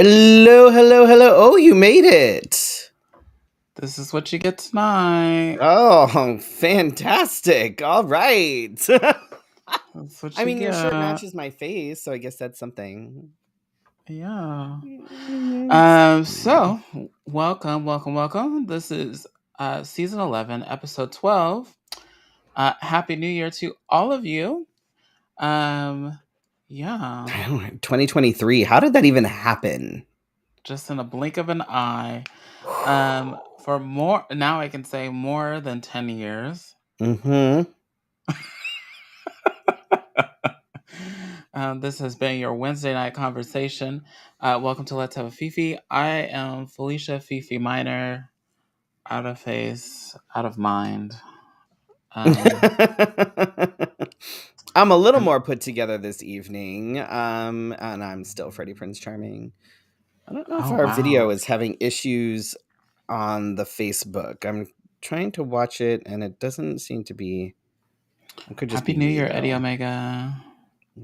Hello, hello, hello. Oh, you made it. This is what you get tonight. Oh, fantastic. All right. That's what I you mean, your shirt get. matches my face, so I guess that's something. Yeah. Yes. So welcome. This is season 11, episode 12. Happy New Year to all of you. Um, yeah, 2023. How did that even happen? just in a blink of an eye. For more, now I can say more than 10 years. Mm-hmm. This has been your Wednesday night conversation. Welcome to Let's Have a Fefe. I am Felicia Fefe Minor, out of face, out of mind. I'm a little And more put together this evening, and I'm still Freddy Prinze Charming. I don't know if oh our video wow, is having issues on the Facebook. I'm trying to watch it and it doesn't seem to be. It could just Happy be New me Year, Eddie though. Omega.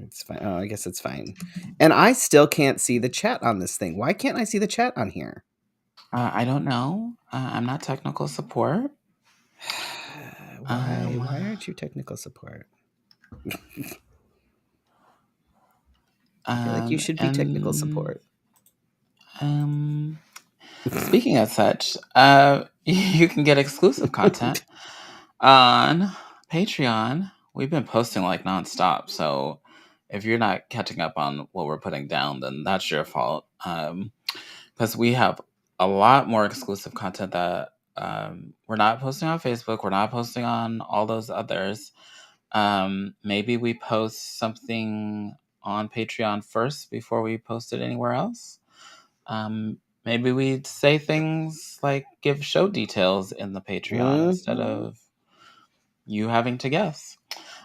It's fine. Oh, I guess it's fine. And I still can't see the chat on this thing. Why can't I see the chat on here? I don't know. I'm not technical support. Why? Um, Why aren't you technical support? I feel like you should be technical and support. um, Speaking of such, you can get exclusive content on Patreon. We've been posting like nonstop, so if you're not catching up on what we're putting down, then that's your fault. Because we have a lot more exclusive content that we're not posting on Facebook. We're not posting on all those others. Maybe we post something on Patreon first before we post it anywhere else. Maybe we say things like give show details in the Patreon instead Mm-hmm. of you having to guess.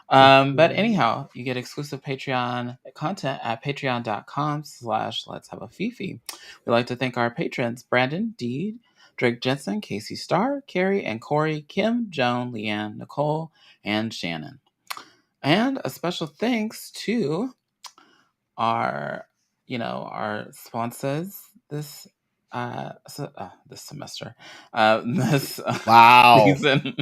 But Mm-hmm. anyhow, you get exclusive Patreon content at patreon.com/let's have a Fifi. We'd like to thank our patrons, Brandon, Deed, Drake Jensen, Casey Starr, Carrie and Corey, Kim, Joan, Leanne, Nicole, and Shannon. And a special thanks to our, our sponsors this semester, this Wow. season.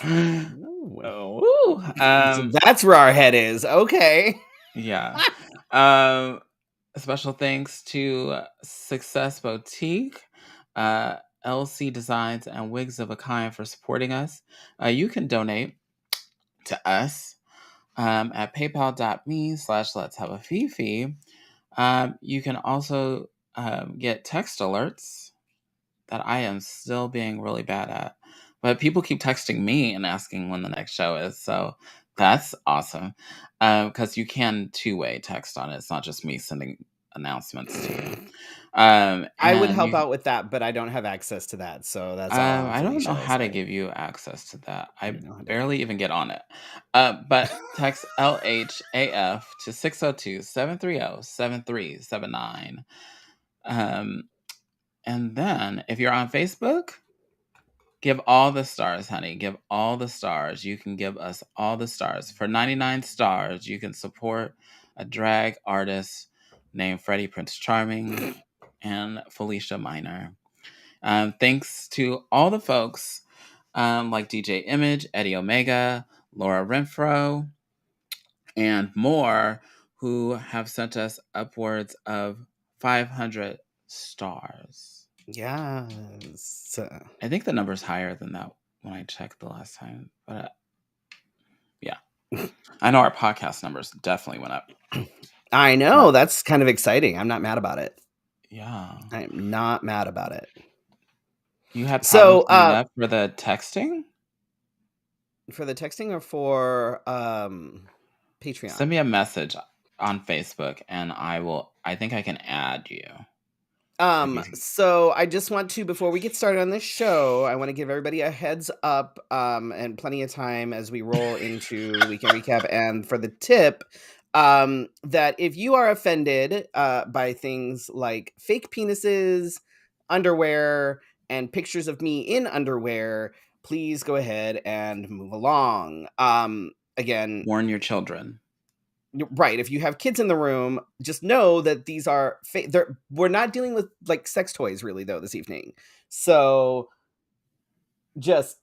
Ooh. Oh, woo. So that's where our head is. Okay. Yeah. Um, Special thanks to Success Boutique, uh, LC Designs, and Wigs of a Kind for supporting us. You can donate to us at paypal.me/let's have a Fifi. You can also get text alerts that I am still being really bad at. But people keep texting me and asking when the next show is. So that's awesome. Because you can two-way text on it. It's not just me sending announcements to you. I would And help you out with that, but I don't have access to that. So that's all on I don't know Felicia's how to side. give you access to that. I I don't know how to do barely even get on it. But text LHAF to 602-730-7379. Um, and then if you're on Facebook, give all the stars, honey. Give all the stars. You can give us all the stars. For 99 stars, you can support a drag artist named Freddy Prinze Charming and Felicia Minor. Thanks to all the folks like DJ Image, Eddie Omega, Laura Renfro, and more who have sent us upwards of 500 stars. Yes. I think the number's higher than that when I checked the last time. But yeah, I know our podcast numbers definitely went up. I know. But That's kind of exciting. I'm not mad about it. yeah, I am not mad about it. you had problems So, signing up for the texting? for the texting or for Send Patreon? me a message on Facebook and I think I can add you. If you, So I just want to, before we get started on this show, I want to give everybody a heads up, and plenty of time as we roll into weekend recap. And for the tip, that if you are offended, by things like fake penises, underwear, and pictures of me in underwear, please go ahead and move along. Again, warn your children. Right. If you have kids in the room, just know that these are we're not dealing with like sex toys really though this evening. So just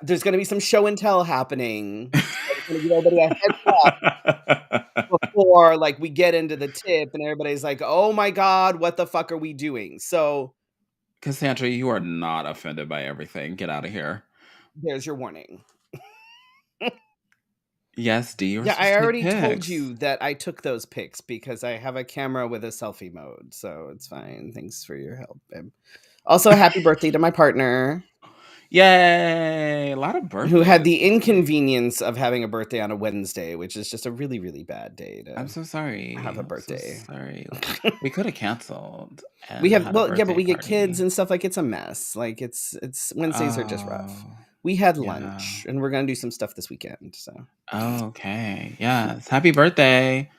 there's going to be some show and tell happening. So I just want to give everybody a heads up before like we get into the tip and everybody's like, "Oh my god, what the fuck are we doing?" So Cassandra, you are not offended by everything. Get out of here. there's your warning. Yes, D, you were Yeah, supposed I to take already told pics. you that I took those pics because I have a camera with a selfie mode, so it's fine. Thanks for your help, babe. Also, happy birthday to my partner Yay! A lot of who had birthdays the this week. inconvenience of having a birthday on a Wednesday, which is just a really, really bad day I'm to so sorry. have a I'm so birthday. sorry. We could have canceled We and have had a well, yeah, but birthday we get kids party. and stuff, like, it's a mess. Like, it's Wednesdays are just rough. Oh, We had yeah. lunch, and we're gonna do some stuff this weekend, so Okay. Yes. Happy birthday.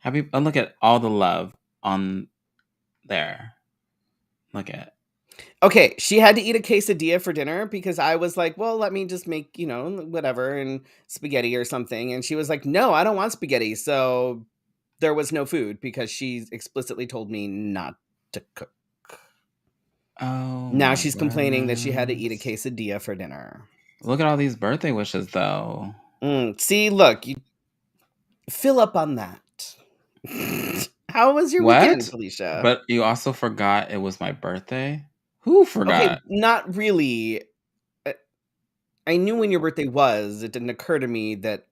Happy. Oh, look at all the love on there. Look at. okay, she had to eat a quesadilla for dinner because I was like, "Well, let me just make, whatever, and spaghetti or something," and she was like, "No, I don't want spaghetti," so there was no food because she explicitly told me not to cook. Oh Now my she's complaining that she had to eat a goodness. quesadilla for dinner. Look at all these birthday wishes, though. See, look, you fill up on that. How was your weekend, What? Felicia? But you also forgot it was my birthday? Who Okay, forgot not really. Uh, I knew when your birthday was. It didn't occur to me that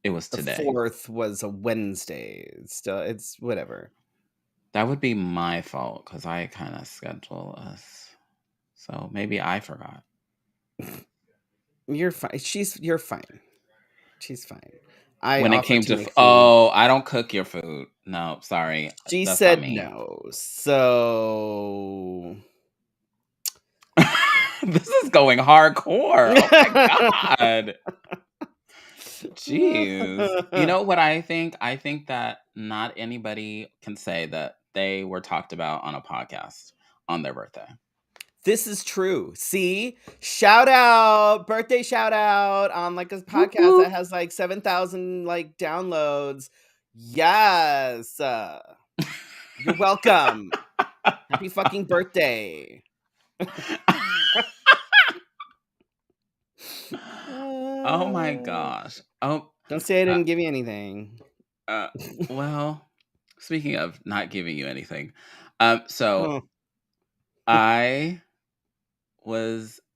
it was the today? 4th was a Wednesday. It's whatever. That would be my fault because I kind of schedule us. So maybe I forgot. You're fine. You're fine. She's fine. I When it offered came to to, make food. oh, I don't cook your food. No, sorry. She That's not said me. no. So This is going hardcore. Oh my God. Jeez. You know what I think? I think that not anybody can say that they were talked about on a podcast on their birthday. this is true. See? Shout out, birthday shout out on like a Whoop podcast that whoop. has like 7,000 like downloads. Yes. You're welcome. Happy fucking birthday. Oh my Uh, gosh. Oh, don't say I uh, didn't give you anything. uh, well, speaking of not giving you anything, so Oh. I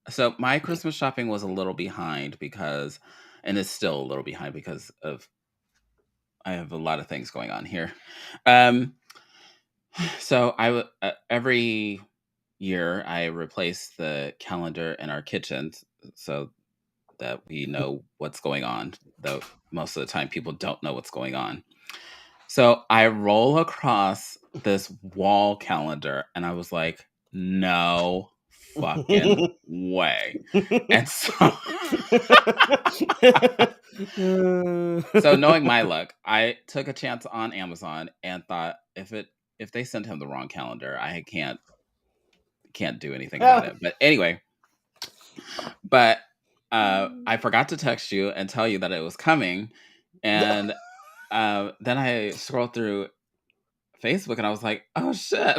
so my Christmas shopping was a little behind because, and it's still a little behind because of I have a lot of things going on here. Um, so every year I replace the calendar in our kitchen so that we know what's going on. Though most of the time people don't know what's going on. So I roll across this wall calendar and I was like, no fucking way. And so so knowing my luck, I took a chance on Amazon and thought if they send him the wrong calendar, I can't do anything about it. But anyway, but I forgot to text you and tell you that it was coming. And then I scrolled through Facebook and I was like, oh shit.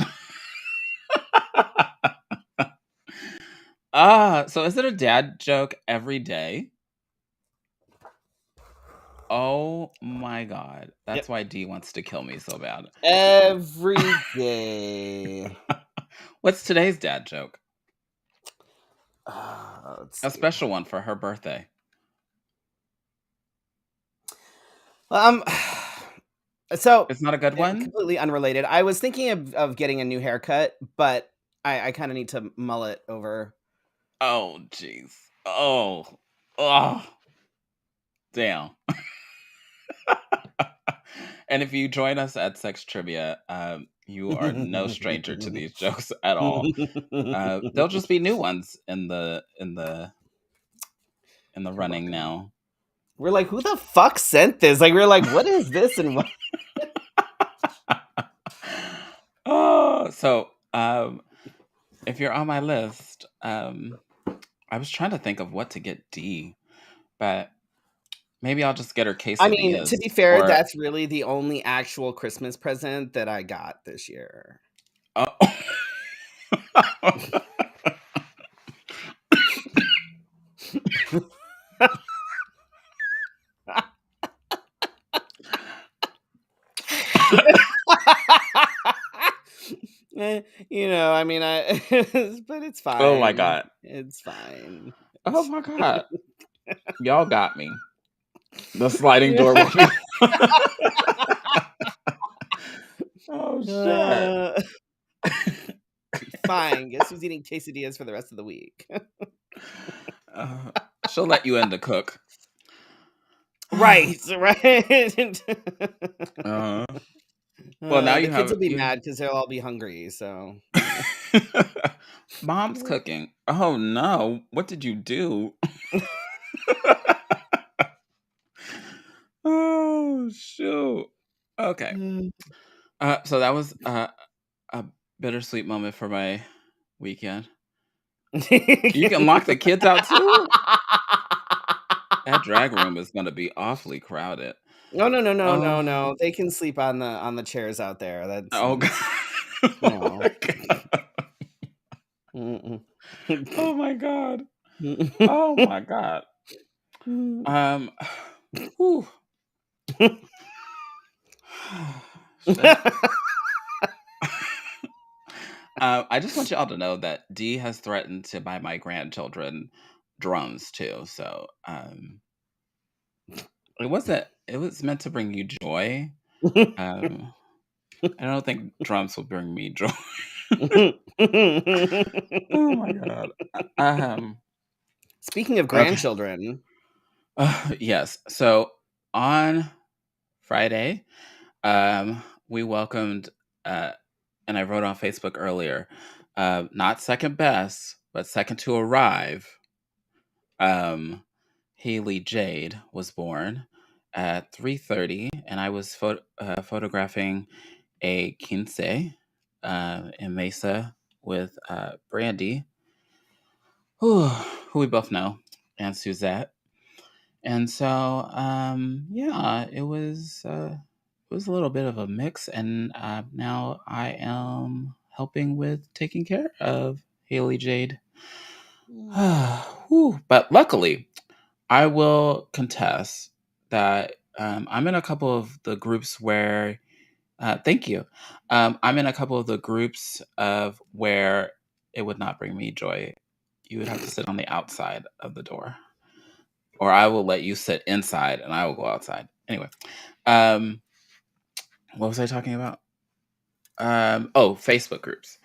So is it a dad joke every day? Oh my god. Yep. That's why D wants to kill me so bad. Every day. What's today's dad joke? Let's A see. special one for her birthday. Um, so It's not a good one? completely unrelated. I was thinking of getting a new haircut, but I kind of need to mull it over. Oh jeez. Oh. Oh. Damn. And if you join us at Sex Trivia, you are no stranger to these jokes at all. There'll just be new ones in the You're running welcome. now. We're like, who the fuck sent this? Like, we're like, what is this? And what? Oh, so if you're on my list, I was trying to think of what to get D, but maybe I'll just get her I mean, to quesadillas be fair, or that's really the only actual Christmas present that I got this year. oh. I mean, but it's Oh my fine. god. It's fine. Oh my god. Y'all got me. The sliding door will be Oh shit. Uh, fine. Guess who's eating quesadillas for the rest of the week? Uh, she'll let you in to cook. Right, right. Uh, well, now The you kids have will be you. mad because they'll all be hungry. So, Mom's cooking. Oh no! What did you do? Oh shoot. Okay. So that was a bittersweet moment for my weekend. You can lock the kids out too. That drag room is going to be awfully crowded. No, no, no, no, no, Oh, no. They can sleep on the chairs out there. oh god. That's Oh no. my god. Mm-mm. Oh my god. Oh my god. Um. Whew. Shit. I just want y'all to know that Dee has threatened to buy my grandchildren drums too. So it wasn't. It was meant to bring you joy. Um, I don't think drums will bring me joy. Oh my god. Um. Speaking of Okay. grandchildren. Yes. So on Friday, we welcomed, uh, and I wrote on Facebook earlier, not second best, but second to arrive. Um, Haley Jade was born at 3:30, and I was photographing a quince in Mesa with Brandy, who we both know, and Suzette. And so, yeah, it was a little bit of a mix, and now I am helping with taking care of Haley Jade. Whew. But luckily, I will contest that I'm in a couple of the groups where. Thank you. I'm in a couple of the groups of where it would not bring me joy. You would have to sit on the outside of the door, or I will let you sit inside and I will go outside. Anyway, um, what was I talking about? Oh, Facebook groups.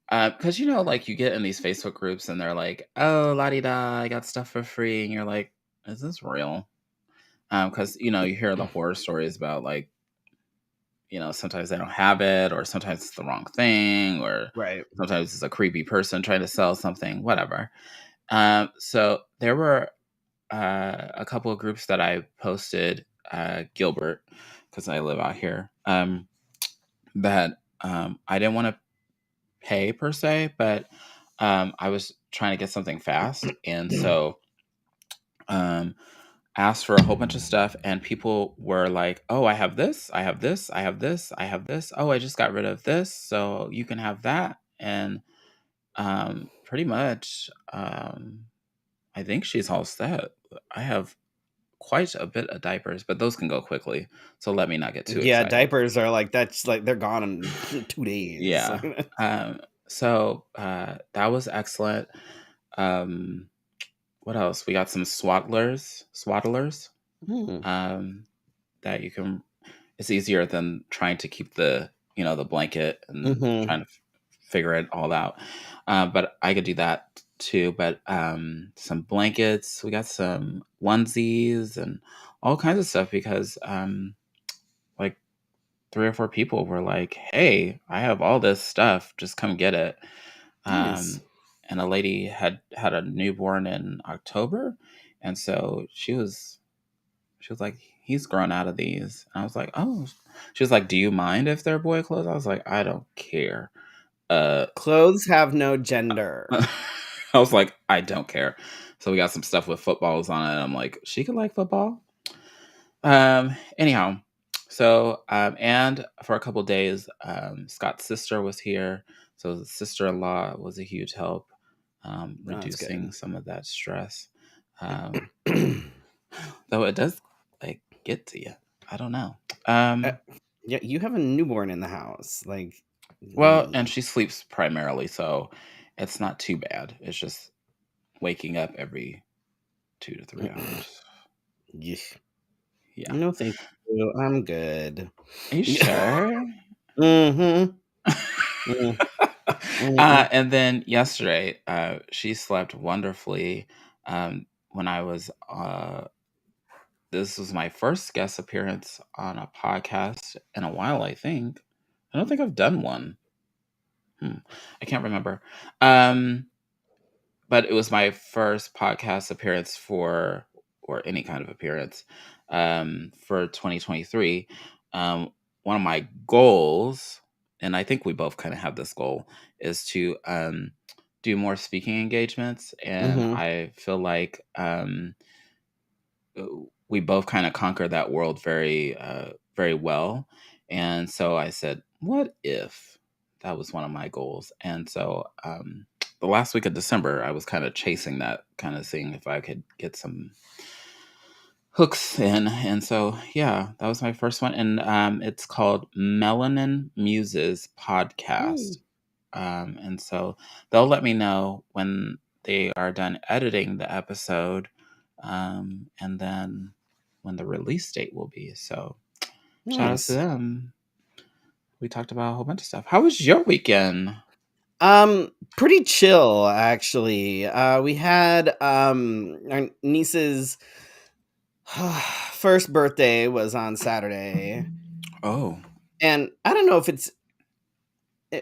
Because like you get in these Facebook groups and they're like, "Oh, la di da, I got stuff for free," and you're like, "Is this real?" Because you hear the horror stories about like sometimes they don't have it, or sometimes it's the wrong thing, or Right. sometimes it's a creepy person trying to sell something, whatever. So there were a couple of groups that I posted, Gilbert, because I live out here, that I didn't want to pay per se, but I was trying to get something fast. And so um, asked for a whole bunch of stuff, and people were like, "Oh, I have this, I have this, I have this, I have this. Oh, I just got rid of this, so you can have that." And pretty much, I think she's all set. I have quite a bit of diapers, but those can go quickly. So let me not get too Yeah, excited. diapers are like that's like they're gone in 2 days. Yeah. So that was excellent. Um, what else? We got some swaddlers. Hmm. Um, that you can. It's easier than trying to keep the blanket and Mhm. trying to figure it all out. But I could do that too. But some blankets. We got some onesies and all kinds of stuff because like 3 or 4 people were like, "Hey, I have all this stuff. Just come get it." Nice. Um, and a lady had a newborn in October, and so she was like, "He's grown out of these." And I was like, "Oh." She was like, "Do you mind if they're boy clothes?" I was like, "I don't care." Uh, Clothes have no gender. I was like, "I don't care." So we got some stuff with footballs on it. I'm like, "She could like football." Anyhow, so and for a couple days, Scott's sister was here, so the sister-in-law was a huge help, No, that's reducing good. some of that stress. Um, though it does like get to you. I don't know. Uh, Um, yeah, you have a newborn in the house. Like, well, and mm, she sleeps primarily, so it's not too bad. It's just waking up every 2 to 3 hours. yeah. Yeah. No, thank you. I'm good. Are you sure? Mm-hmm. Mm-hmm. And then yesterday, she slept wonderfully. When I was, this was my first guest appearance on a podcast in a while. I think I don't think I've done one. I can't remember. Um, but it was my first podcast appearance or any kind of appearance, for 2023. One of my goals, and I think we both kind of have this goal, is to do more speaking engagements, and Mm-hmm. I feel like uh, we both kind of conquered that world very well. And so I said, what if that was one of my goals? And so the last week of December, I was kind of chasing that, kind of seeing if I could get some hooks in. And so, yeah, that was my first one. And it's called Melanin Muses Podcast. Mm. And so they'll let me know when they are done editing the episode, and then when the release date will be. So shout out to Nice. them. We talked about a whole bunch of stuff. How was your weekend? Pretty chill actually. We had our niece's first birthday was on Saturday, Oh. and I don't know if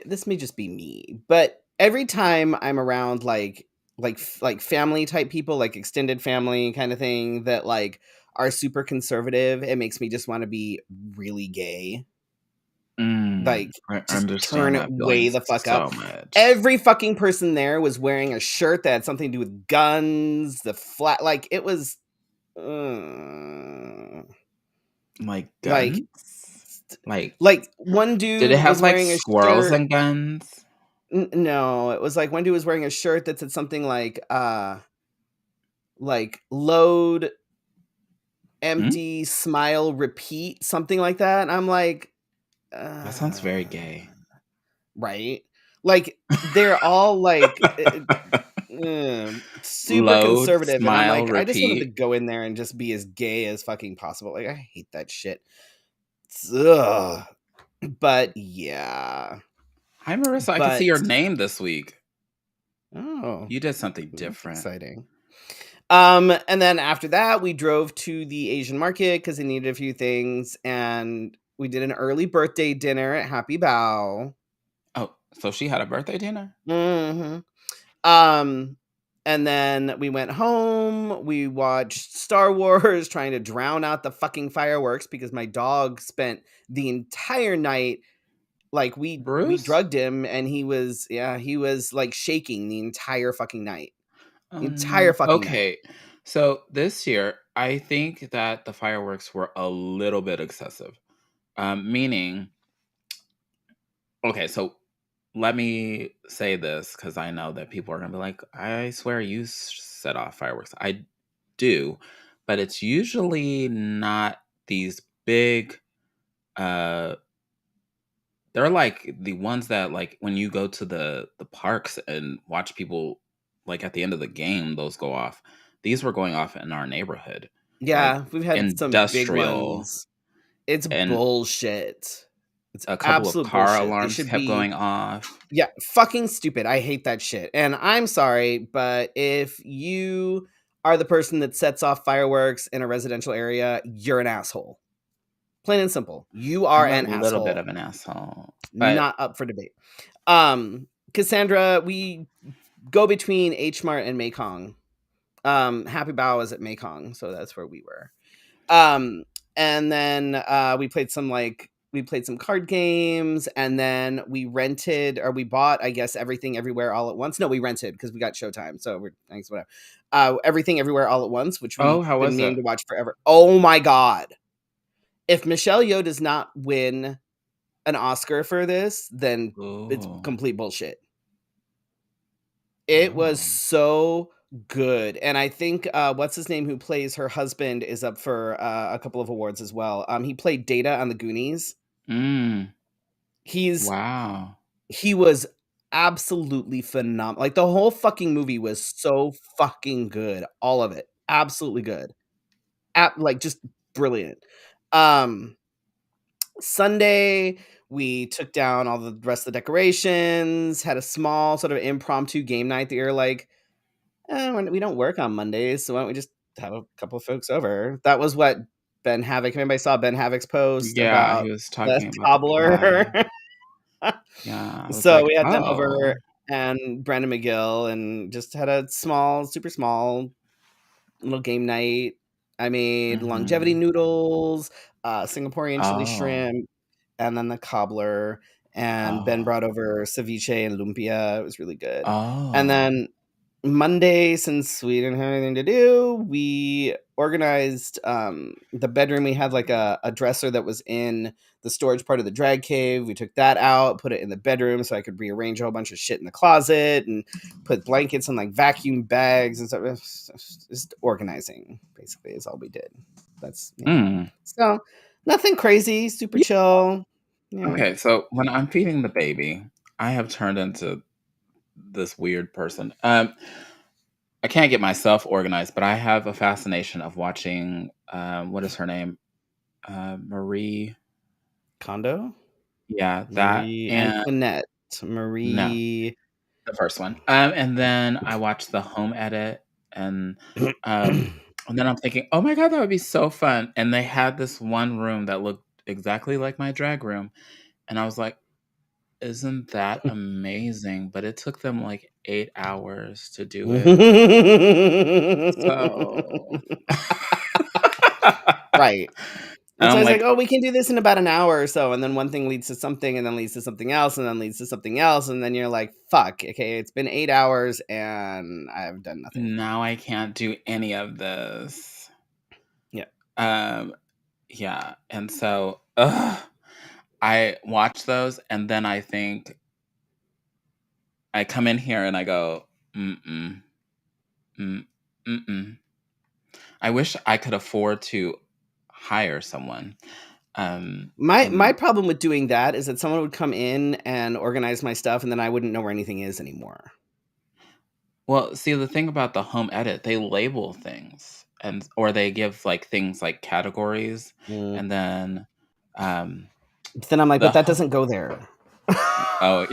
this may just be me, but every time I'm around like family type people, like extended family kind of thing that like are super conservative, it makes me just want to be really gay. Like, I just turn understand it that feeling way the fuck up. so much. Every fucking person there was wearing a shirt that had something to do with guns, the flat like, it was, uh, Like like guns? Like, like, one did it dude have was like wearing a squirrels shirt. and guns? No, it was like one dude was wearing a shirt that said something like, "Load, Hmm? empty, smile, repeat," something like that, and I'm like, That sounds very "Uh" gay. right? Like, they're all, like, super Load, conservative, and I'm smile, like, I just wanted to repeat. go in there and just be as gay as fucking possible. Like, I hate that shit. Ugh. But yeah. Hi, Marissa. I can see But your name this week. oh, You did something that's different. exciting. And then after that, we drove to the Asian market because they needed a few things, and we did an early birthday dinner at Happy Bow. Oh, so she had a birthday dinner? Hmm. Um, and then we went home. We watched Star Wars, trying to drown out the fucking fireworks because my dog spent the entire night like we Bruce? drugged him, and he was like shaking the entire fucking night. The Oh entire no. fucking night. Okay. So this year, I think that the fireworks were a little bit excessive. Meaning, okay, so let me say this because I know that people are going to be like, I swear you set off fireworks. I do, but it's usually not these big, uh, they're like the ones that like when you go to the parks and watch people like at the end of the game, those go off. These were going off in our neighborhood, like Yeah, we've had some big industrial, ones. It's and bullshit. It's a couple of absolute car bullshit. They alarms should kept be going off. yeah, fucking stupid. I hate that shit. And I'm sorry, but if you are the person that sets off fireworks in a residential area, you're an asshole. Plain and simple. You are I'm a an little bit asshole. of an asshole, but Not up for debate. Cassandra, we go between H Mart and Mekong. Happy Bow is at Mekong, so that's where we were. Um, and then we played some card games, and then we rented or we bought, I guess, Everything Everywhere All at Once. No, we rented because we got Showtime, so we're thanks whatever. Everything Everywhere All at Once, which oh, we've how been was meaning it? to watch forever. Oh my god. If Michelle Yeoh does not win an Oscar for this, then it's Ooh. complete bullshit. It was Oh. so good, and I think, what's his name who plays her husband is up for, a couple of awards as well. He played Data on The Goonies. Mm. He's Wow. he was absolutely phenomenal. Like, the whole fucking movie was so fucking good, all of it. Absolutely good. Like, just brilliant. Um, Sunday, we took down all the rest of the decorations, had a small sort of impromptu game night that you're like, we don't work on Mondays, so why don't we just have a couple of folks over? That was what Ben Havoc. If anybody saw Ben Havoc's post Yeah, he about was the talking about the cobbler. pie. Yeah, I was So like, we had them "Oh." over and Brandon McGill and just had a small, super small little game night. I made longevity Mhm. noodles, Singaporean chili Oh. shrimp, and then the cobbler. And Ben Oh. brought over ceviche and lumpia. It was really good. And Oh. then Monday, since we didn't have anything to do, we organized the bedroom. We had like a dresser that was in the storage part of the drag cave. We took that out, put it in the bedroom so I could rearrange a whole bunch of shit in the closet and put blankets in like vacuum bags and stuff. Just organizing, basically, is all we did. That's, Mm. so nothing crazy, super Yeah. chill. Yeah. Okay, so when I'm feeding the baby, I have turned into this weird person. I can't get myself organized, but I have a fascination of watching, what is her name? Marie. Condo? Yeah, that Marie and Antoinette. no, Marie. the first one. And then I watched the home edit and, and then I'm thinking, "Oh my god, that would be so fun." And they had this one room that looked exactly like my drag room, and I was like, "Isn't that amazing?" But it took them, like, 8 hours to do it. So Right. And It's I'm always like, like, "Oh, we can do this in about an hour or so," and then one thing leads to something, and then leads to something else, and then leads to something else, and then you're like, "Fuck, okay, it's been 8 hours and I've done nothing." "Now I can't do any of this." Yeah. Um, yeah, and so, ugh, I watch those, and then I think I come in here and I go, "Mm-mm, mm-mm." I wish I could afford to hire someone, My and problem with doing that is that someone would come in and organize my stuff, and then I wouldn't know where anything is anymore. well, see, the thing about the home edit, they label things and or they give, like, things like categories, Mm. and then, um, But then I'm like, the "But that ho doesn't go there." oh,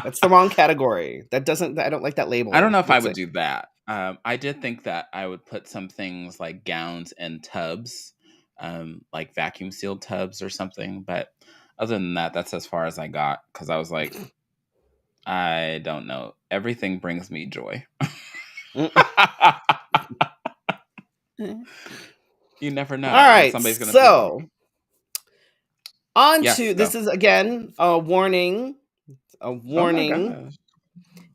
That's the wrong category. That doesn't I don't like that I don't label. know if I That's would it. do that. I did think that I would put some things like gowns in tubs, like vacuum sealed tubs or something, but other than that, that's as far as I got because I was like, I don't know. Everything brings me joy. Mm. You never know when Alright, somebody's gonna be like, so on "Yes, to go." this is again a warning. A Oh my warning. gosh.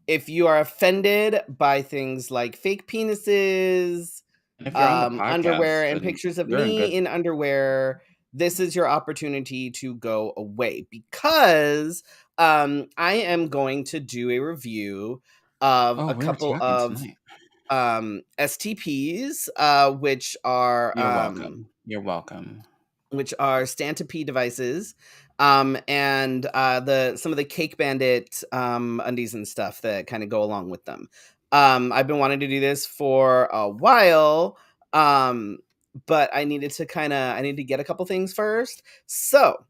If you are offended by things like fake penises, And if you're on the underwear, podcast, and then pictures of you're in me good. in underwear, this is your opportunity to go away because I am going to do a review of Oh, a we're couple talking of tonight. STPs, You're welcome. which are Stantopy devices, and the some of the Cake Bandit undies and stuff that kind of go along with them. I've been wanting to do this for a while, but I need to get a couple things first. So,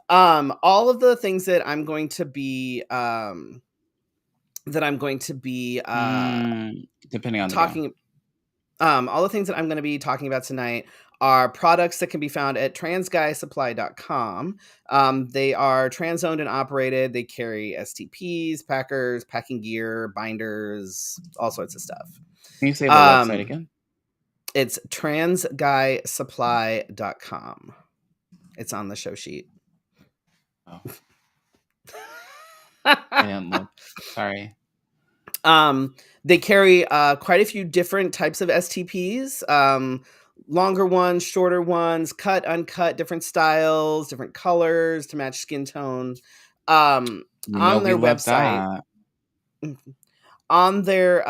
all of the things that I'm going to be Depending on the gown. talking all the things that I'm going to be talking about tonight are products that can be found at transguysupply.com. They are trans owned and operated. They carry STPs, packers, packing gear, binders, all sorts of stuff. Can you say the website Um, again? it's transguysupply.com. It's on the show sheet. Oh, I didn't look. Sorry. They carry quite a few different types of STPs. longer ones, shorter ones, cut, uncut, different styles, different colors to match skin tone. You know On we their love website, that. on their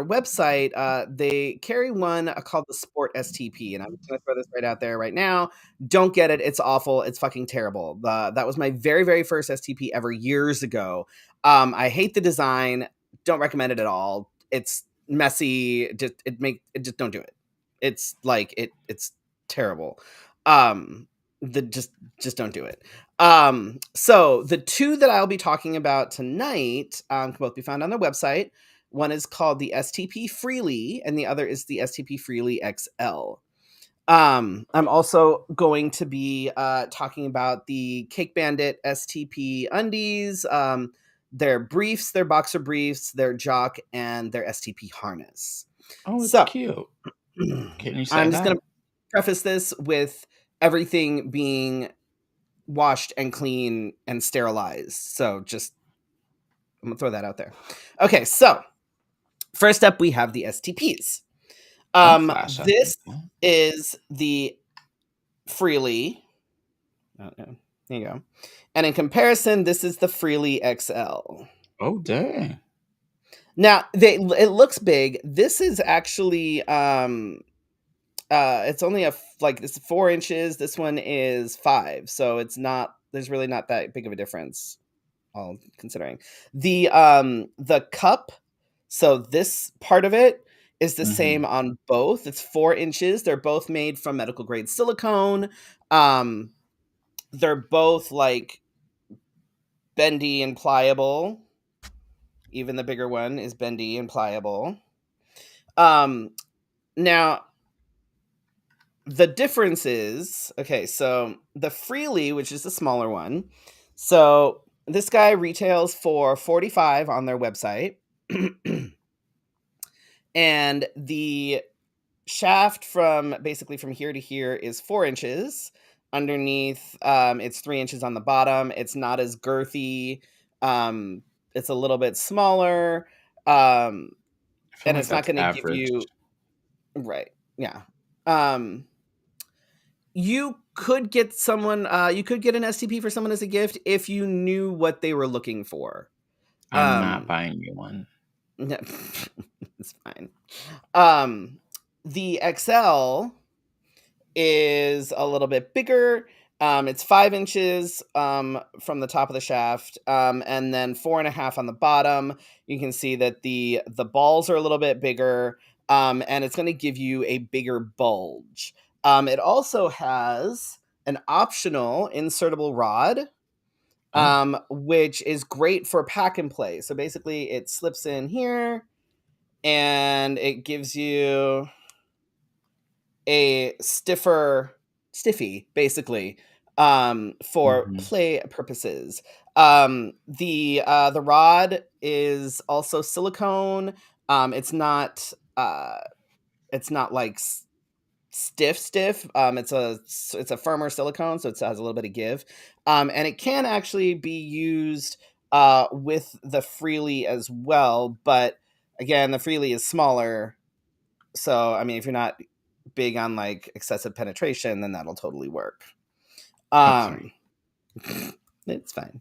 website, they carry one called the Sport STP, and I'm just gonna throw this right out there right now. Don't get it; it's awful. It's fucking terrible. That was my very very first STP ever years ago. I hate the design. Don't recommend it at all. It's messy. It just don't do it. It's like it's terrible. The just don't do it. So the two that I'll be talking about tonight can both be found on their website. One is called the STP Freely, and the other is the STP Freely XL. I'm also going to be talking about the Cake Bandit STP undies, their briefs, their boxer briefs, their jock, and their STP harness. Oh, it's So cute. Can you say I'm just going that? to preface this with everything being washed and clean and sterilized. So just I'm gonna throw that out there. Okay, so first up we have the STPs. Don't flash us, This people. is the Freely. Oh, no. There you go. And in comparison, this is the Freely XL. Oh, dang. Now, it looks big. This is actually it's only like this 4 inches. This one is 5, so it's not. There's really not that big of a difference. All considering the cup. So this part of it is the Mhm. same on both. It's 4 inches. They're both made from medical grade silicone. Um, they're both like bendy and pliable. Even the bigger one is bendy and pliable. Um, Now the difference is okay. So the Freely, which is the smaller one, so this guy retails for 45 on their website. And the shaft from basically from here to here is 4 inches. Underneath, it's 3 inches on the bottom. It's not as girthy. It's a little bit smaller. Um, I feel and like it's not that's going to give average. you right. Yeah. Um, you could get someone. You could get an STP for someone as a gift if you knew what they were looking for. I'm not Um, buying you one. no, it's fine. Um, the XL is a little bit bigger. It's 5 inches from the top of the shaft, and then 4.5 on the bottom. You can see that the balls are a little bit bigger, and it's going to give you a bigger bulge. It also has an optional insertable rod, Oh. which is great for pack and play. So basically, it slips in here, and it gives you a stiffy basically for Mhm. play purposes. The rod is also silicone. It's not like stiff. It's a firmer silicone, so it has a little bit of give. And it can actually be used with the Freely as well, but again the Freely is smaller, so, I mean, if you're not big on like excessive penetration, then that'll totally work. Okay. Um, it's fine.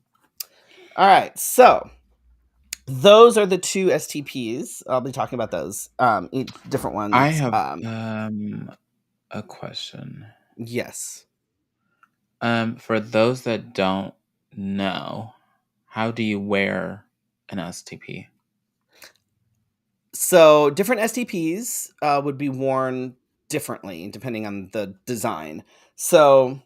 All right, so those are the two STPs. I'll be talking about those, different I ones. have a question. Yes. For those that don't know, how do you wear an STP? So different STPs would be worn differently depending on the design. So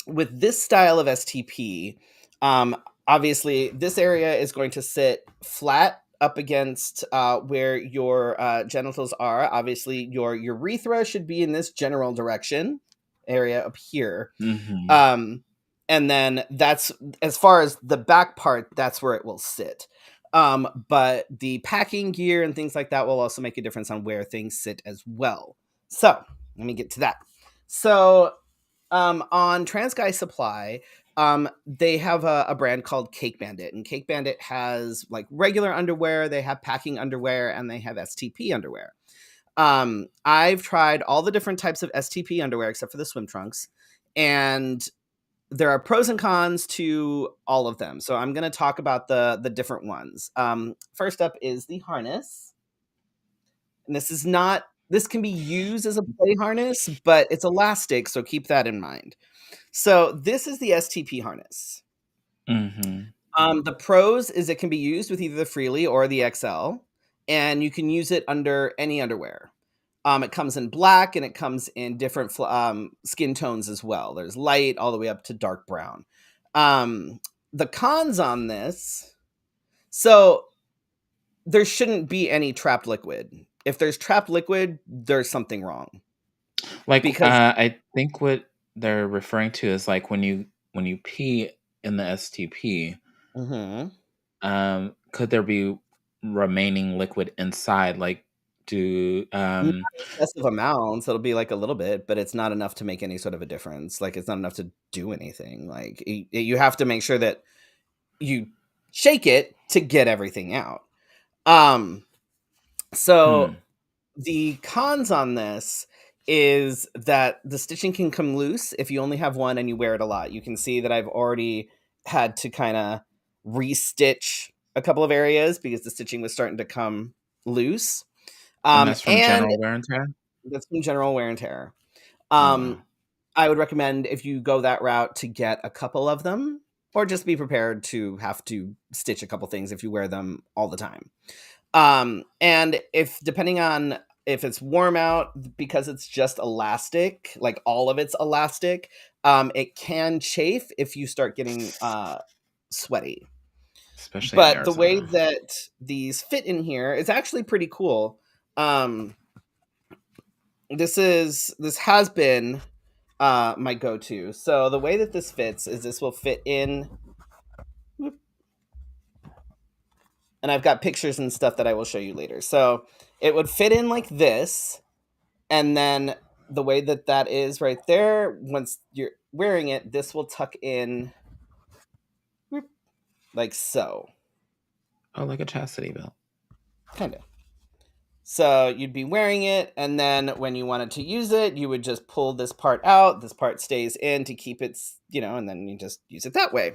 with this style of STP, um, obviously this area is going to sit flat up against where your genitals are. Obviously, your urethra should be in this general direction area up here. Mhm. Um, and then that's as far as the back part, that's where it will sit. But the packing gear and things like that will also make a difference on where things sit as well. So let me get to that. So on Transguy Supply, they have a brand called Cake Bandit, and Cake Bandit has like regular underwear, they have packing underwear, and they have STP underwear. I've tried all the different types of STP underwear except for the swim trunks, and there are pros and cons to all of them. So I'm going to talk about the different ones. First up is the harness, and this can be used as a play harness, but it's elastic, so keep that in mind. So this is the STP harness. Mm-hmm. The pros is it can be used with either the Freely or the XL, and you can use it under any underwear. It comes in black and it comes in different skin tones as well. There's light all the way up to dark brown. Um, the cons on this, so there shouldn't be any trapped liquid. If there's trapped liquid, there's something wrong Like, because I think what they're referring to is like when you pee in the STP, Mhm. could there be remaining liquid inside? Like, do Not excessive amounts. It'll be like a little bit, but it's not enough to make any sort of a difference. Like it's not enough to do anything. Like you have to make sure that you shake it to get everything out. Um, so hmm, the cons on this is that the stitching can come loose if you only have one and you wear it a lot. You can see that I've already had to kind of restitch a couple of areas because the stitching was starting to come loose. and that's from And general wear and tear? that's from general wear and tear. Oh, Um, wow. I would recommend if you go that route to get a couple of them, or just be prepared to have to stitch a couple things if you wear them all the time. And if depending on if it's warm out, because it's just elastic, like all of it's elastic, it can chafe if you start getting sweaty. Especially in But the way Arizona. that these fit in here is actually pretty cool. Um, this has been my go-to. So the way that this fits is this will fit in, and I've got pictures and stuff that I will show you later. So it would fit in like this, and then the way that that is right there, once you're wearing it, this will tuck in like so, Oh, like a chastity belt. kind of. So you'd be wearing it, and then when you wanted to use it, you would just pull this part out. This part stays in to keep it, and then you just use it that way.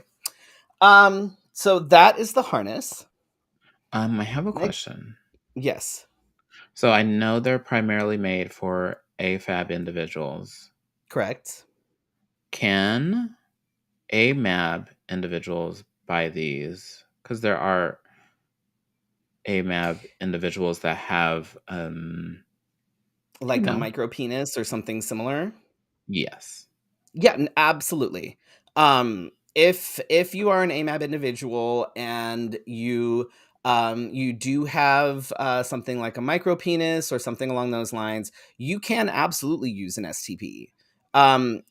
So that is the harness. I have a Next, question. yes, So I know they're primarily made for AFAB individuals. correct. Can AMAB individuals buy these? Because there are AMAB individuals that have, Like a micro penis or something similar. yes. Yeah, absolutely. If you are an AMAB individual and you do have something like a micro penis or something along those lines, you can absolutely use an STP. Um,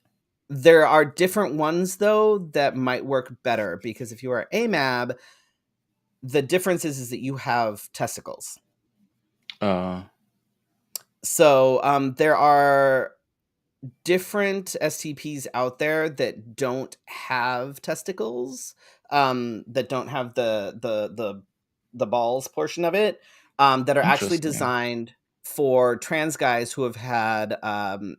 there are different ones though that might work better because if you are AMAB, the difference is that you have testicles. Uh, So there are different STPs out there that don't have testicles, that don't have the balls portion of it, that are actually Interesting. designed for trans guys who have had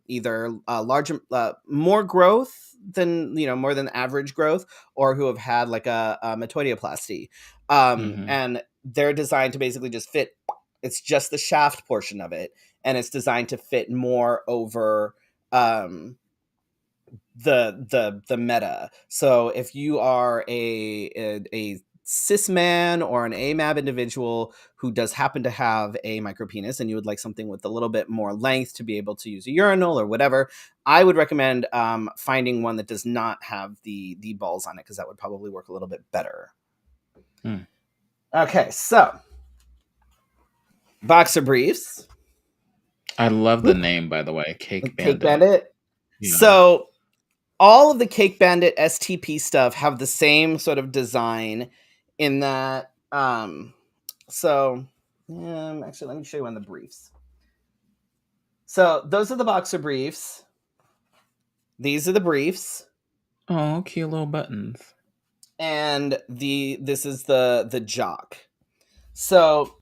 either larger, more growth than more than average growth, or who have had like a metoidioplasty, Mhm. and they're designed to basically just fit. It's just the shaft portion of it, and it's designed to fit more over um the meta. So if you are a cis man or an AMAB individual who does happen to have a micropenis and you would like something with a little bit more length to be able to use a urinal or whatever, I would recommend finding one that does not have the balls on it, because that would probably work a little bit better. Mm. Okay, so boxer briefs. I love the Whoop, name, by the way, Cake Cake Bandit. Bandit. Yeah. So all of the Cake Bandit STP stuff have the same sort of design in that so actually let me show you on the briefs. So those are the boxer briefs. These are the briefs. Oh, cute little buttons. And this is the jock. So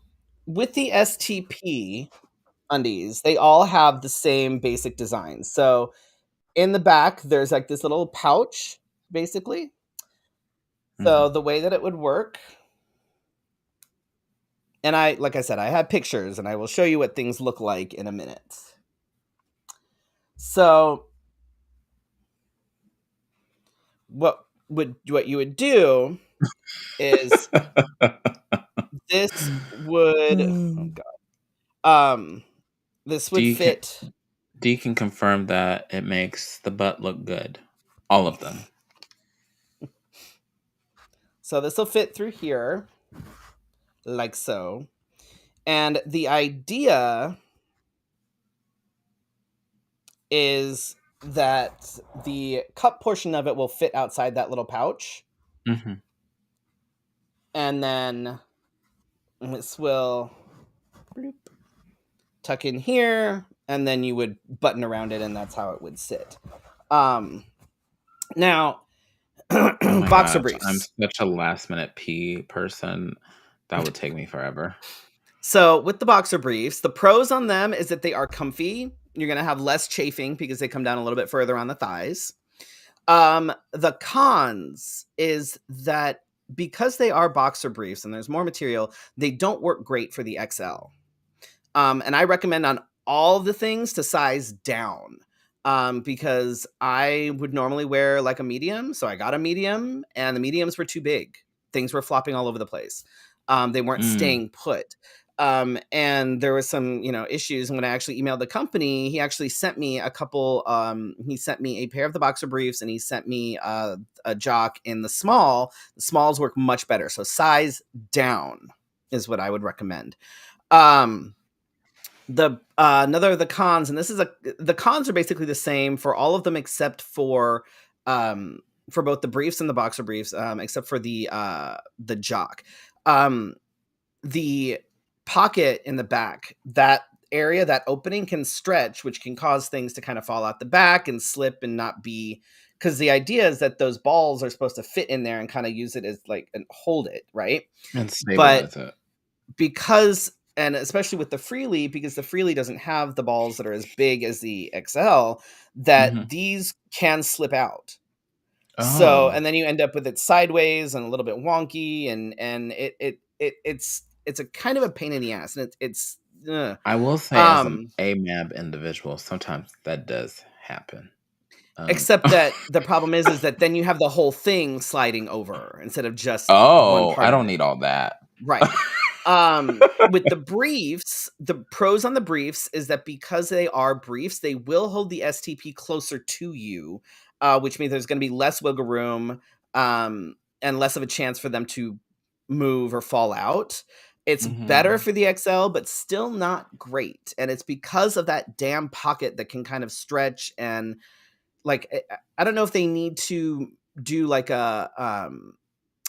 with the STP, undies. They all have the same basic design. So in the back, there's like this little pouch, basically. Mhm. So the way that it would work, and like I said, I have pictures and I will show you what things look like in a minute. So what you would do is this would oh Mm. god. This Do would you can fit. do you can confirm that it makes the butt look good? All of them. So this will fit through here like so. And the idea is that the cup portion of it will fit outside that little pouch. Mhm. And then this will bloop, tuck in here. And then you would button around it, and that's how it would sit. Now, Oh my boxer gosh, I'm briefs. such a last minute pee person. That would take me forever. So, with the boxer briefs, the pros on them is that they are comfy. You're going to have less chafing because they come down a little bit further on the thighs. The cons is that because they are boxer briefs and there's more material, they don't work great for the XL. And I recommend on all the things to size down. Because I would normally wear like a medium, so I got a medium, and the mediums were too big. Things were flopping all over the place. They weren't Mm, staying put. And there was some, issues. And when I actually emailed the company, he actually sent me a couple. He sent me a pair of the boxer briefs, and he sent me a jock in the small. The smalls work much better, so size down is what I would recommend. Um, the another of the cons, and the cons are basically the same for all of them except for both the briefs and the boxer briefs, except for the jock. Um, the pocket in the back, that area, that opening can stretch, which can cause things to kind of fall out the back and slip and not be, because the idea is that those balls are supposed to fit in there and kind of use it as like and hold it, right? and But stabilize it. because, and especially with the Freely, because the Freely doesn't have the balls that are as big as the XL, that Mhm. these can slip out. So, Oh, and then you end up with it sideways and a little bit wonky, and it's a kind of a pain in the ass, and it's I will say as an um AMAB individual, sometimes that does happen. Um except that the problem is that then you have the whole thing sliding over instead of just one Oh, I part of don't it. need all that. Right. With the briefs, the pros on the briefs is that because they are briefs, they will hold the STP closer to you, which means there's going to be less wiggle room, and less of a chance for them to move or fall out. It's better Mhm. for the XL, but still not great. And it's because of that damn pocket that can kind of stretch and like I don't know if they need to do like a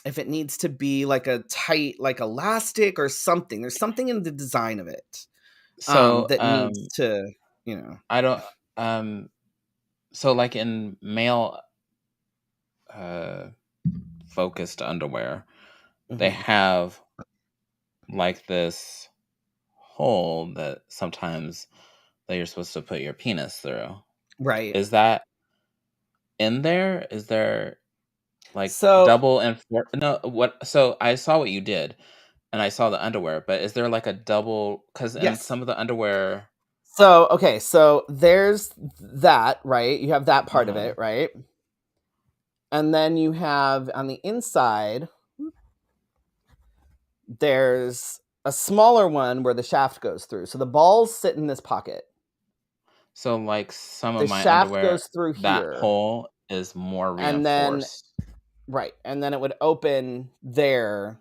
if it needs to be like a tight like elastic or something. There's something in the design of it, So, that needs to, you know I don't um so like in male uh focused underwear, they Mhm. have like this hole that sometimes that you're supposed to put your penis through. Right. Is that in there? Is there like So, double and four? No, what? So I saw what you did, and I saw the underwear, but is there like a double? Because in yes. some of the underwear, So, okay, so there's that, right? You have that part of uh-huh. it, right? And then you have on the inside, there's a smaller one where the shaft goes through. So the balls sit in this pocket. So like some of The my shaft underwear, goes through that here, hole is more and then reinforced. right, and then it would open there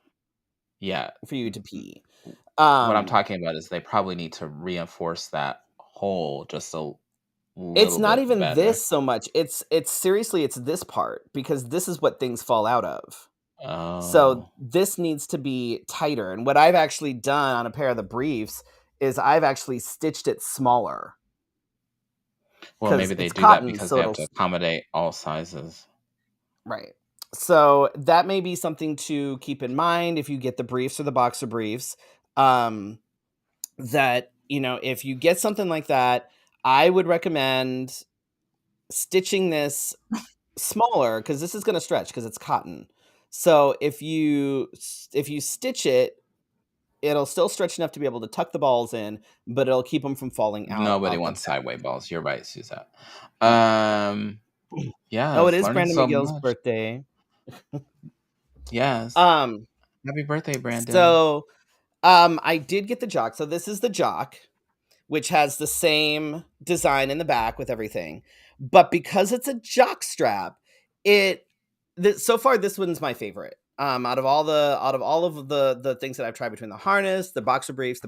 Yeah. for you to pee. What I'm Um, talking about is they probably need to reinforce that hole just a it's little not bit even better. this so much. It's seriously, it's this part because this is what things fall out of. So Oh. this needs to be tighter. And what I've actually done on a pair of the briefs is I've actually stitched it smaller Well, because maybe they it's do that cotton, because so they have it'll to accommodate all sizes. right. So that may be something to keep in mind if you get the briefs or the boxer briefs. That if you get something like that, I would recommend stitching this smaller because this is going to stretch because it's cotton. So if you stitch it, it'll still stretch enough to be able to tuck the balls in, but it'll keep them from falling out Nobody of the wants bag. sideway balls. You're right, Suzette. Um, Oh, it yes, is learning Brandon so McGill's much. birthday. Yes. Um, Happy birthday, Brandon. so I did get the jock. So this is the jock, which has the same design in the back with everything. But because it's a jock strap, it so far this one's my favorite. Out of all of the things that I've tried between the harness, the boxer briefs,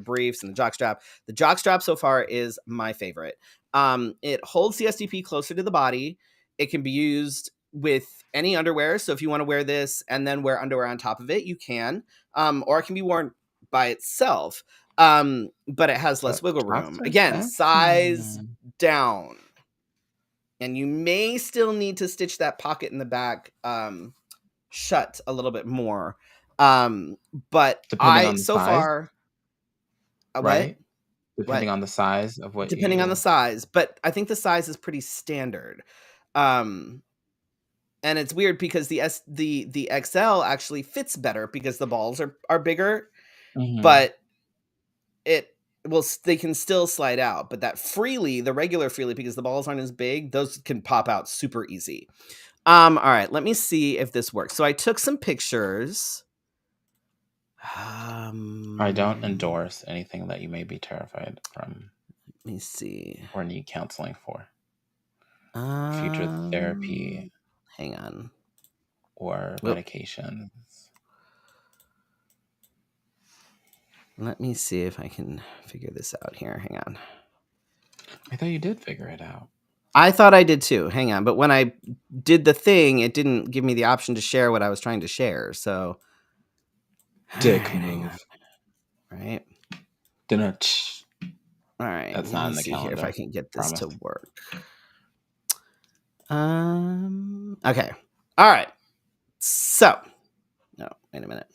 and the jock strap so far is my favorite. It holds the STP closer to the body. It can be used with any underwear. So if you want to wear this and then wear underwear on top of it, you can. Or it can be worn by itself. But it has less But wiggle jocks room. are Again, size sexy. down. And you may still need to stitch that pocket in the back shut a little bit more. But Depending I on the so size, far what? right? Depending What? on the size of what Depending on the you. size, but I think the size is pretty standard. Um and it's weird because the XL actually fits better because the balls are bigger, Mhm. but it they can still slide out, but that freely, the regular freely, because the balls aren't as big, those can pop out super easy. All right, let me see if this works. So I took some pictures. I don't Um, endorse anything that you may be terrified from let me see. or need counseling for. Future Um, therapy hang on. or Oop, medications. let me see if I can figure this out here. Hang on. I thought you did figure it out. I thought I did too. Hang on, but when I did the thing, it didn't give me the option to share what I was trying to share. So, all right, Dick hang on. move. Right. Dinner. All right, That's let not me in the see here if I calendar. can get this Promise. to work. Okay. All right. So, no, wait a minute.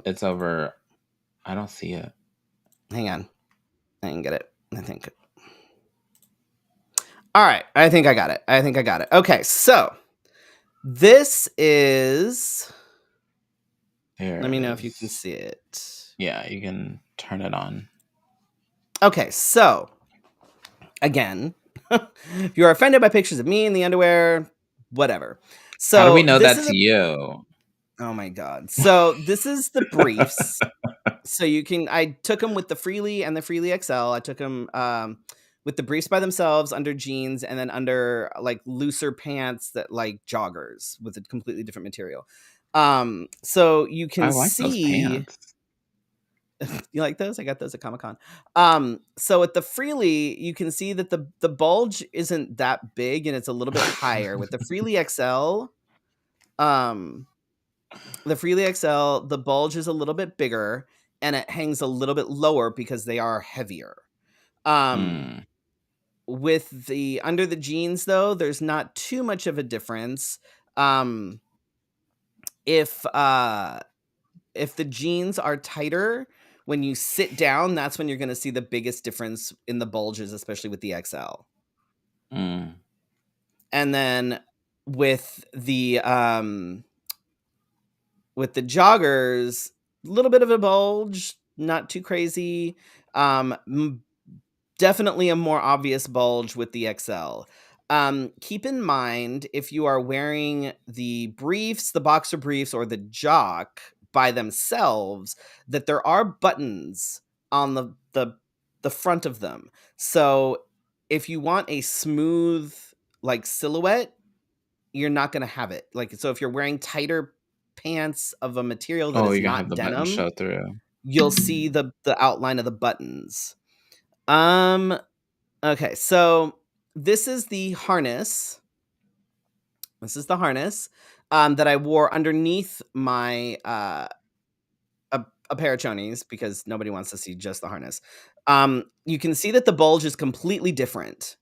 It's over. I don't see it. Hang on. I can get it. I think. All right. I think I got it. Okay. So, this is. There Let it me know if you can is. see it. Yeah, you can turn it on. Okay. So, again, if you are offended by pictures of me in the underwear, whatever. How do we So, know this that's is a. you? Oh my God. So, this is the briefs. So I took them with the Freely and the Freely XL. I took them with the briefs by themselves under jeans and then under like looser pants that like joggers with a completely different material. So you I can like those see. pants. You like those? I got those at Comic-Con. So with the Freely, you can see that the bulge isn't that big and it's a little bit higher. With the Freely XL, um the Freely XL, the bulge is a little bit bigger and it hangs a little bit lower because they are heavier. Um, Mm. with the under the jeans though, there's not too much of a difference. Um, if uh if the jeans are tighter, when you sit down, that's when you're going to see the biggest difference in the bulges, especially with the XL. Mm. And then with the joggers, a little bit of a bulge, not too crazy. Definitely a more obvious bulge with the XL. Keep in mind if you are wearing the briefs, the boxer briefs, or the jock by themselves, that there are buttons on the front of them. So if you want a smooth like silhouette, you're not going to have it. Like so if you're wearing tighter pants of a material that Oh, is you're gonna have not the button denim, show through. you'll see the outline of the buttons. Um okay, so this is the harness. This is the harness that I wore underneath my a pair of chonies because nobody wants to see just the harness. You can see that the bulge is completely different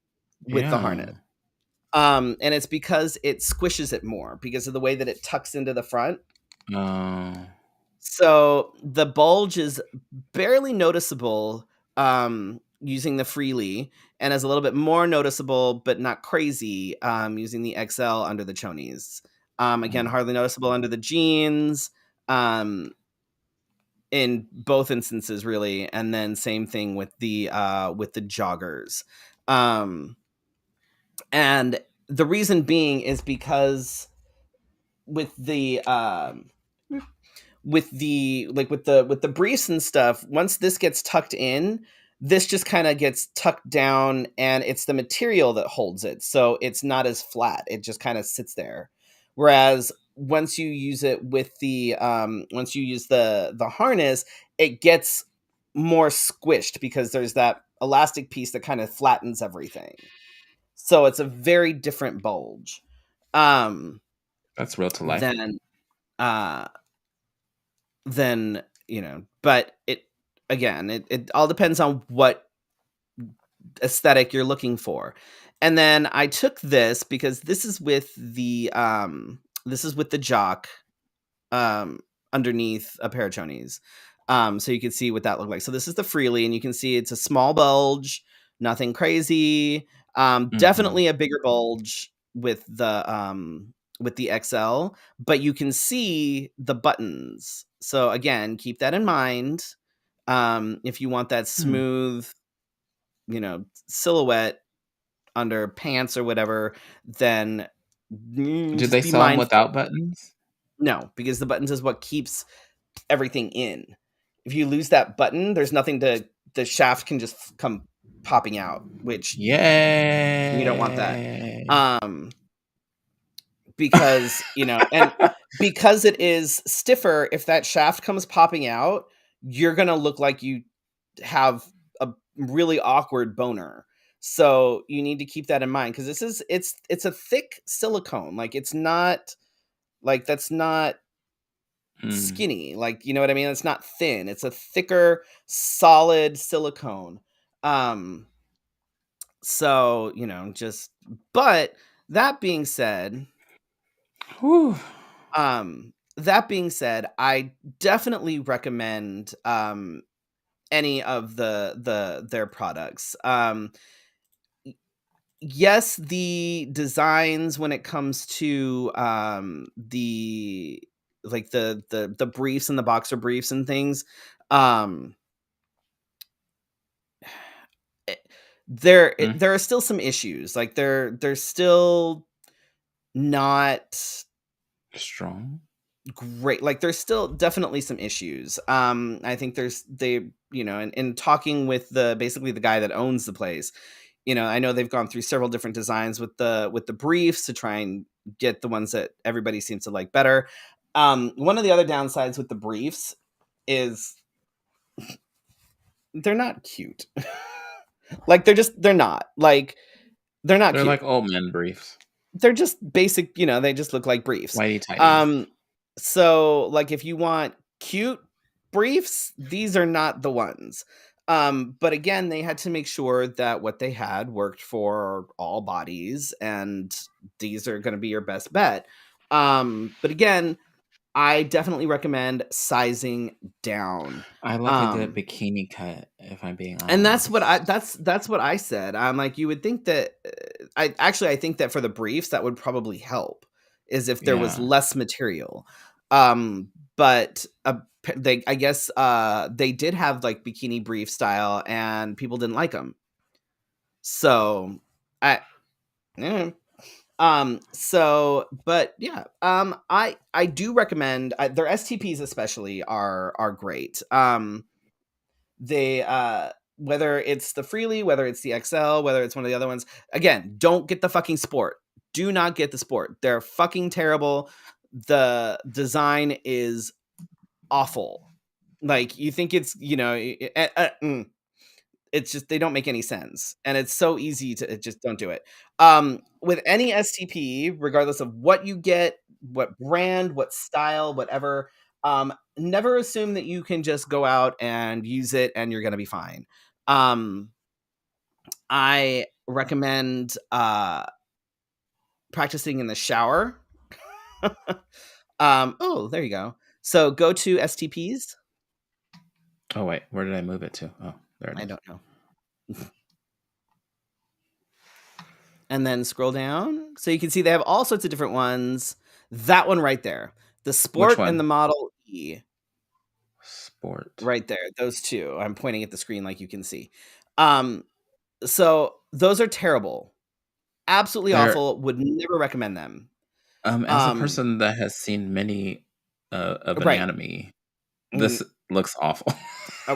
with the harness. Yeah. And it's because it squishes it more because of the way that it tucks into the front. Oh. So the bulge is barely noticeable using the Freely, and is a little bit more noticeable, but not crazy, using the XL under the chonies. Again, Mm. hardly noticeable under the jeans. In both instances, really, and then same thing with the joggers. And the reason being is because with the with the briefs and stuff, once this gets tucked in, this just kind of gets tucked down, and it's the material that holds it, so it's not as flat. It just kind of sits there. Whereas once you use it with the once you use the harness, it gets more squished because there's that elastic piece that kind of flattens everything. So it's a very different bulge. Um, That's real to life. than uh but it all depends on what aesthetic you're looking for. And then I took this because this is with the jock um underneath a pair of chonies. So you can see what that looked like. So this is the Freely, and you can see it's a small bulge, nothing crazy. Mhm. Definitely a bigger bulge with the XL, but you can see the buttons. So again, keep that in mind. If you want that Hmm. smooth, silhouette under pants or whatever, then Do just they be sell them mindful. without buttons? No, because the buttons is what keeps everything in. If you lose that button, there's nothing to the shaft can just come popping out, which you don't want that. Yay! Because, and because it is stiffer, if that shaft comes popping out, you're going to look like you have a really awkward boner. So you need to keep that in mind, because it's a thick silicone. Like, it's not like that's not Mm. skinny, like, you know what I mean? It's not thin. It's a thicker, solid silicone. Um, so, just but that being said, Whew. I definitely recommend any of their products. Yes, the designs when it comes to the like the briefs and the boxer briefs and things, um eh, Mm. there are still some issues. Like, they're still not Strong? great. Like, there's still definitely some issues. I think there's they in talking with the basically the guy that owns the place, I know they've gone through several different designs with the briefs to try and get the ones that everybody seems to like better. One of the other downsides with the briefs is they're not cute. Like, they're not. Like, they're not They're cute. like old men briefs. They're just basic, they just look like briefs. Whitey tighties. So, like, if you want cute briefs, these are not the ones. But again, they had to make sure that what they had worked for all bodies, and these are going to be your best bet. But again, I definitely recommend sizing down. I like a good Um, bikini cut, if I'm being and honest. that's what I said. I'm like, you would think that I think that for the briefs that would probably help, is if there was Yeah. less material. But they I guess they did have like bikini brief style, and people didn't like them. So I eh. But yeah, I do recommend their STPs especially are great. They whether it's the Freely, whether it's the XL, whether it's one of the other ones, again, don't get the fucking Sport. Do not get the Sport. They're fucking terrible. The design is awful. Like, you think it's, it's just they don't make any sense, and it's so easy to just don't do it. With any STP, regardless of what you get, what brand, what style, whatever, never assume that you can just go out and use it and you're gonna be fine. Um, I recommend practicing in the shower. Oh, there you go. So go to STPs. Oh, wait. Where did I move it to? Oh. There it I is. don't know. And then scroll down. So you can see they have all sorts of different ones. That one right there. The Which Sport and the one? Model E. Sport. Right there. Those two. I'm pointing at the screen like you can see. Um, so those are terrible. Absolutely They're awful. Would never recommend them. as a person that has seen many of Right. anatomy, Mm, this looks awful.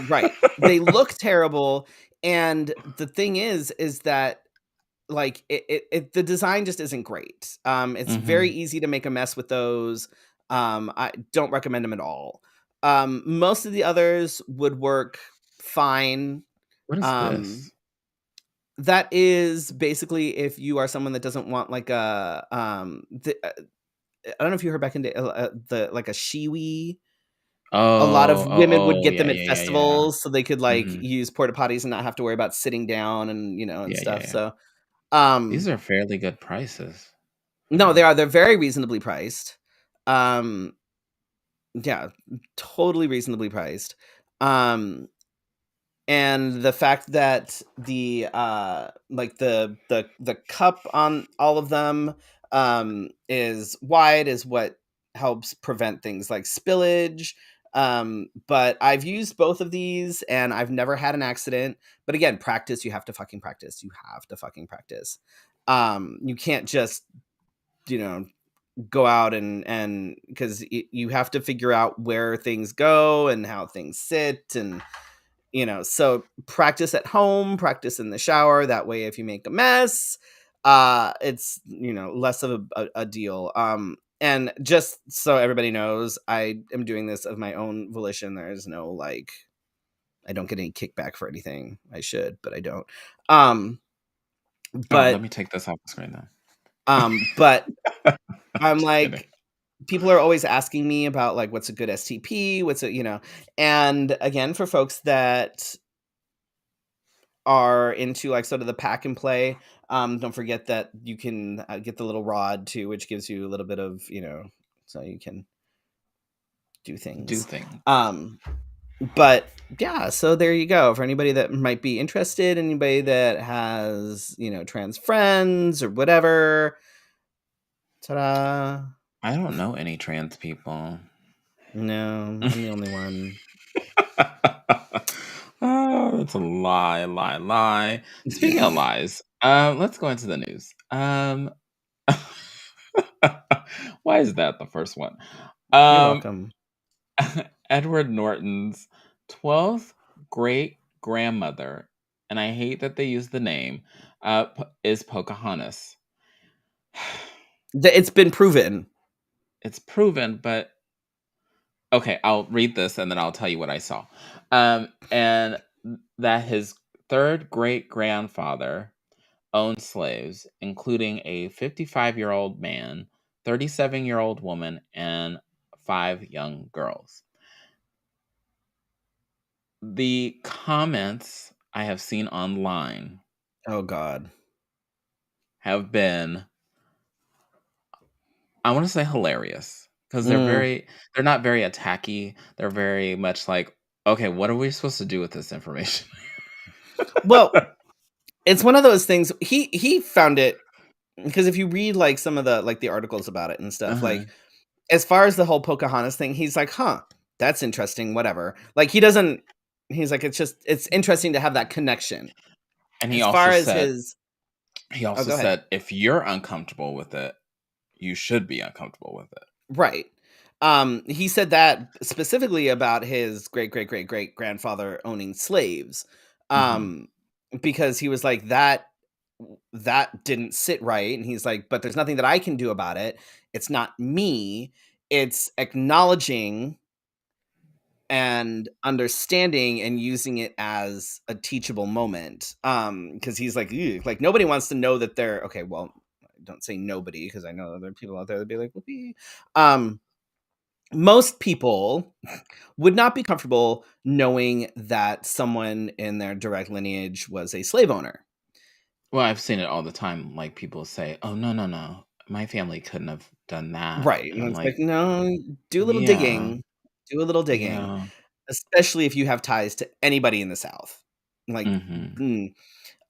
right. They look terrible. And the thing is that like the design just isn't great. It's very Mhm. easy to make a mess with those. I don't recommend them at all. Most of the others would work fine. What is Um, this? that is basically if you are someone that doesn't want like I don't know if you heard back in the like a shiwi. A lot of Oh, oh, women would oh, get yeah, them at yeah, yeah, yeah. festivals so they could like Mhm. use porta potties and not have to worry about sitting down and and Yeah, yeah, stuff. yeah. So These um are fairly good prices for no, they them. are. They're very reasonably priced. Um, yeah, totally reasonably priced. Um, and the fact that like the cup on all of them is wide is what helps prevent things like spillage. But I've used both of these and I've never had an accident. But again, practice, you have to fucking practice. You have to fucking practice. You can't just, you know, go out and because you have to figure out where things go and how things sit and so practice at home, practice in the shower, that way if you make a mess it's less of a deal. And just so everybody knows, I am doing this of my own volition. There's no like, I don't get any kickback for anything. I should, but I don't. um Oh, let but me take this off the screen then. but I'm Just kidding. like, people are always asking me about like what's a good STP, what's a and again for folks that are into like sort of the pack and play, don't forget that you can get the little rod too, which gives you a little bit of so you can do Do things. thing. Um, but yeah, so there you go. For anybody that might be interested, anybody that has trans friends or whatever, ta-da! I don't know any trans people. No, I'm the only one. Oh, that's a lie, lie, lie. Speaking of lies, let's go into the news. Why is that the first one? You're Um, welcome. Edward Norton's 12th great grandmother, and I hate that they use the name, is Pocahontas. It's been proven. It's proven, but okay, I'll read this and then I'll tell you what I saw. And that his third great grandfather owned slaves, including a 55-year-old man, 37-year-old woman, and 5 young girls. The comments I have seen online Oh God. have been, I want to say, hilarious because Mm. they're not very attacky. They're very much like, okay, what are we supposed to do with this information? Well, it's one of those things. He found it because if you read like some of the like the articles about it and stuff, Uh-huh. like as far as the whole Pocahontas thing, he's like, huh, that's interesting, whatever. Like he doesn't. He's like, it's interesting to have that connection. And As far as his, he oh, also go ahead. said if you're uncomfortable with it, you should be uncomfortable with it. Right. He said that specifically about his great great great great grandfather owning slaves. Mhm. Um, because he was like that didn't sit right, and he's like, but there's nothing that I can do about it. It's not me. It's acknowledging and understanding and using it as a teachable moment. Because he's like, "Ew," like nobody wants to know that they're okay. Well, don't say nobody because I know there are people out there that be like, whoopee. Um, most people would not be comfortable knowing that someone in their direct lineage was a slave owner. Well, I've seen it all the time. Like people say, "Oh no, no, no, my family couldn't have done that," Right. and And I'm it's like, like, no, do a little "Yeah, digging. Do a little digging, yeah, especially if you have ties to anybody in the South. Like, Mhm.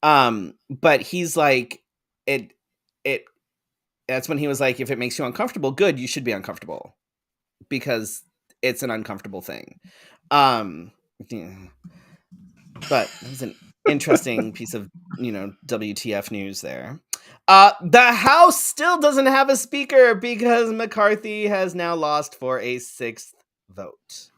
mm. But he's like, it it that's when he was like, if it makes you uncomfortable, good, you should be uncomfortable because it's an uncomfortable thing. Um, yeah, but that was an interesting piece of, WTF news there. The House still doesn't have a speaker because McCarthy has now lost for a sixth vote.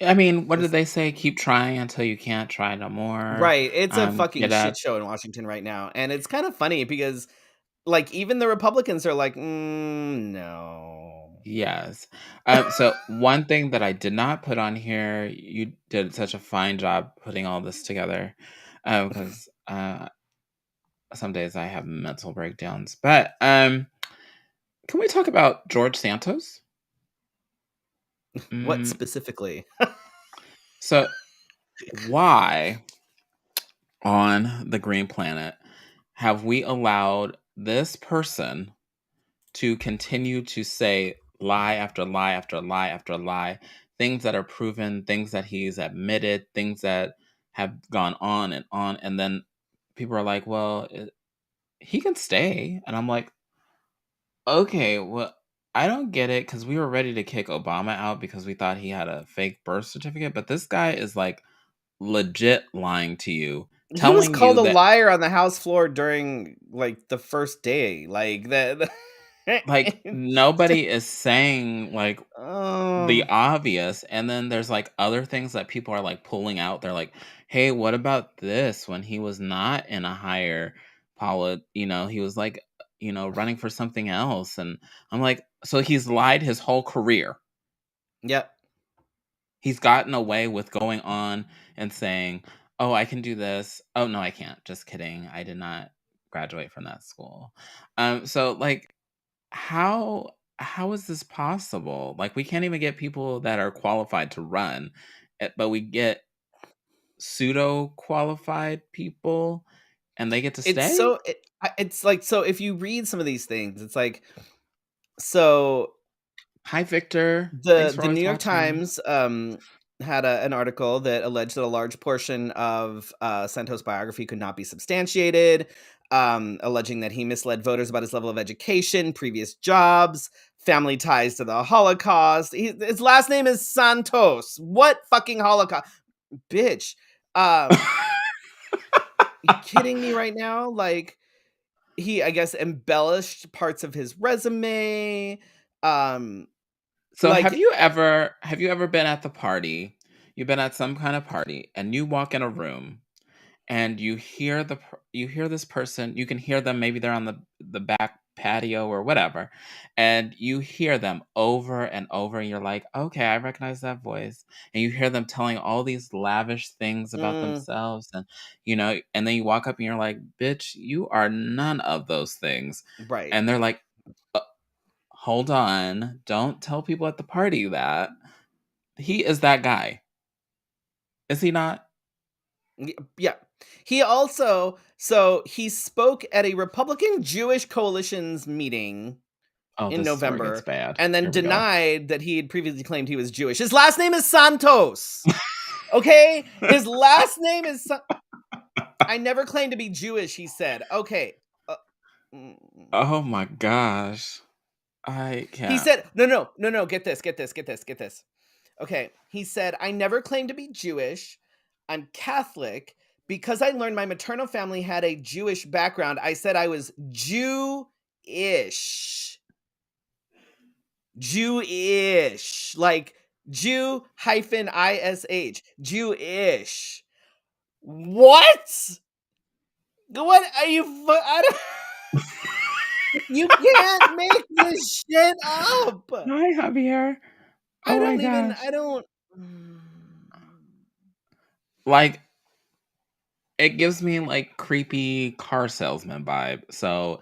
I mean, what did This they say? Keep trying until you can't try no more. Right, it's a fucking Get shit out. show in Washington right now, and it's kind of funny because, like, even the Republicans are like, no. Yes. So one thing that I did not put on here, you did such a fine job putting all this together, because some days I have mental breakdowns. But can we talk about George Santos? What Mm, specifically? so why on the Green Planet have we allowed this person to continue to say lie after lie after lie after lie, things that are proven, things that he's admitted, things that have gone on, and then people are like, "Well, he can stay," and I'm like, "Okay, well." I don't get it because we were ready to kick Obama out because we thought he had a fake birth certificate, but this guy is like legit lying to you, He was telling called you a that liar on the House floor during, like, the first day, like, that like nobody is saying like the Oh, obvious, and then there's, like, other things that people are, like, pulling out. They're like, "Hey, what about this when he was not in a higher he was, like, running for something else," and I'm like, "So he's lied his whole career. yep. He's gotten away with going on and saying, 'Oh, I can do this. Oh, no, I can't. Just kidding. I did not graduate from that school.'" So, like, how is this possible? Like, we can't even get people that are qualified to run, but we get pseudo qualified people, and they get to It's stay? so it's like, so if you read some of these things, it's like, so Hi, Victor. Thanks the for the New always York watching. Times, had an article that alleged that a large portion of, Santos' biography could not be substantiated, alleging that he misled voters about his level of education, previous jobs, family ties to the Holocaust. His last name is Santos. What fucking Holocaust? Bitch. You kidding me right now? Like, he, I guess, embellished parts of his resume. Um, So, like, have you ever been at the party? You've been at some kind of party, and you walk in a room and you hear this person, you can hear them, maybe they're on the back patio or whatever, and you hear them over and over, and you're like, okay, I recognize that voice, and you hear them telling all these lavish things about mm, themselves, and and then you walk up and you're like, bitch, you are none of those things, right. and they're like, "Uh, hold on, don't tell people at the party that he is that guy, is he not?" Yeah. He also, so he spoke at a Republican Jewish coalition's meeting Oh, in this is where it gets November bad. and then Here we go. denied that he had previously claimed he was Jewish. His last name is Santos. Okay? His last name is I never claimed to be Jewish, he said. Okay. Uh, mm. Oh my gosh. I He can't. said, no, no, no, no, get this, get this, get this, get this. Okay. He said, I never claimed to be Jewish. I'm Catholic. Because I learned my maternal family had a Jewish background, I said I was Jewish. Jewish. Like Jew hyphen ISH. Jewish. What? What are you? I don't, you can't make this shit up. Hi, Javier. I Oh my don't even. gosh. I don't. Like, it gives me like creepy car salesman vibe. So,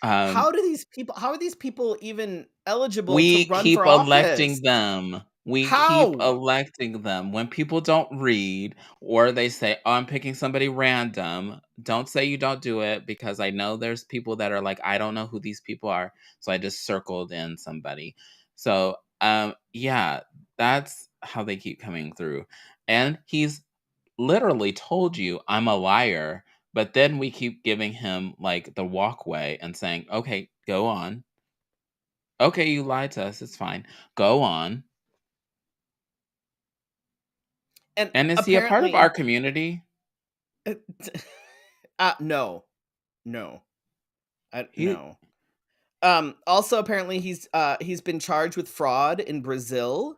um, How are these people even eligible to we run for keep office? electing them. We keep How? electing them. When people don't read or they say, "Oh, I'm picking somebody random," don't say you don't do it because I know there's people that are like, "I don't know who these people are." So I just circled in somebody. So, yeah, that's how they keep coming through. And he's literally told you I'm a liar, but then we keep giving him like the walkway and saying, okay, go on. Okay, you lied to us. It's fine. Go on. And And is he a part of our apparently, community? uh, no, no, He no. Also, apparently, he's been charged with fraud in Brazil,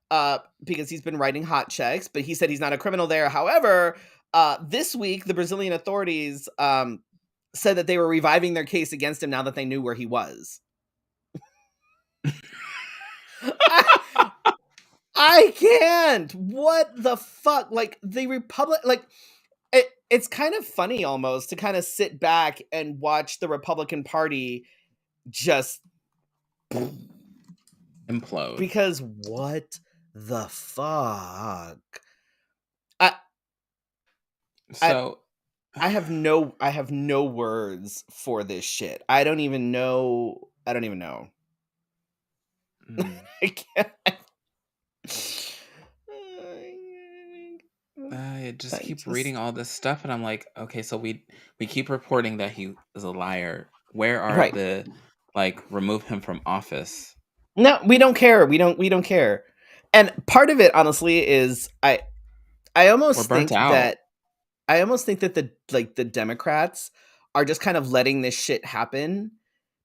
because he's been writing hot checks. But he said he's not a criminal there. However, this week the Brazilian authorities said that they were reviving their case against him now that they knew where he was. I, I can't. What the fuck? Like the Republic, like it's kind of funny almost to kind of sit back and watch the Republican Party just implode. because what the fuck? I I So, I have no words for this shit. I don't even know. I don't even know. mm, I can't. I just I keep just reading all this stuff, and I'm like, okay, so we keep reporting that he is a liar. Where are right. the like remove him from office? No, we don't care. We don't care. And part of it honestly is I We're almost burnt think out. that the Democrats are just kind of letting this shit happen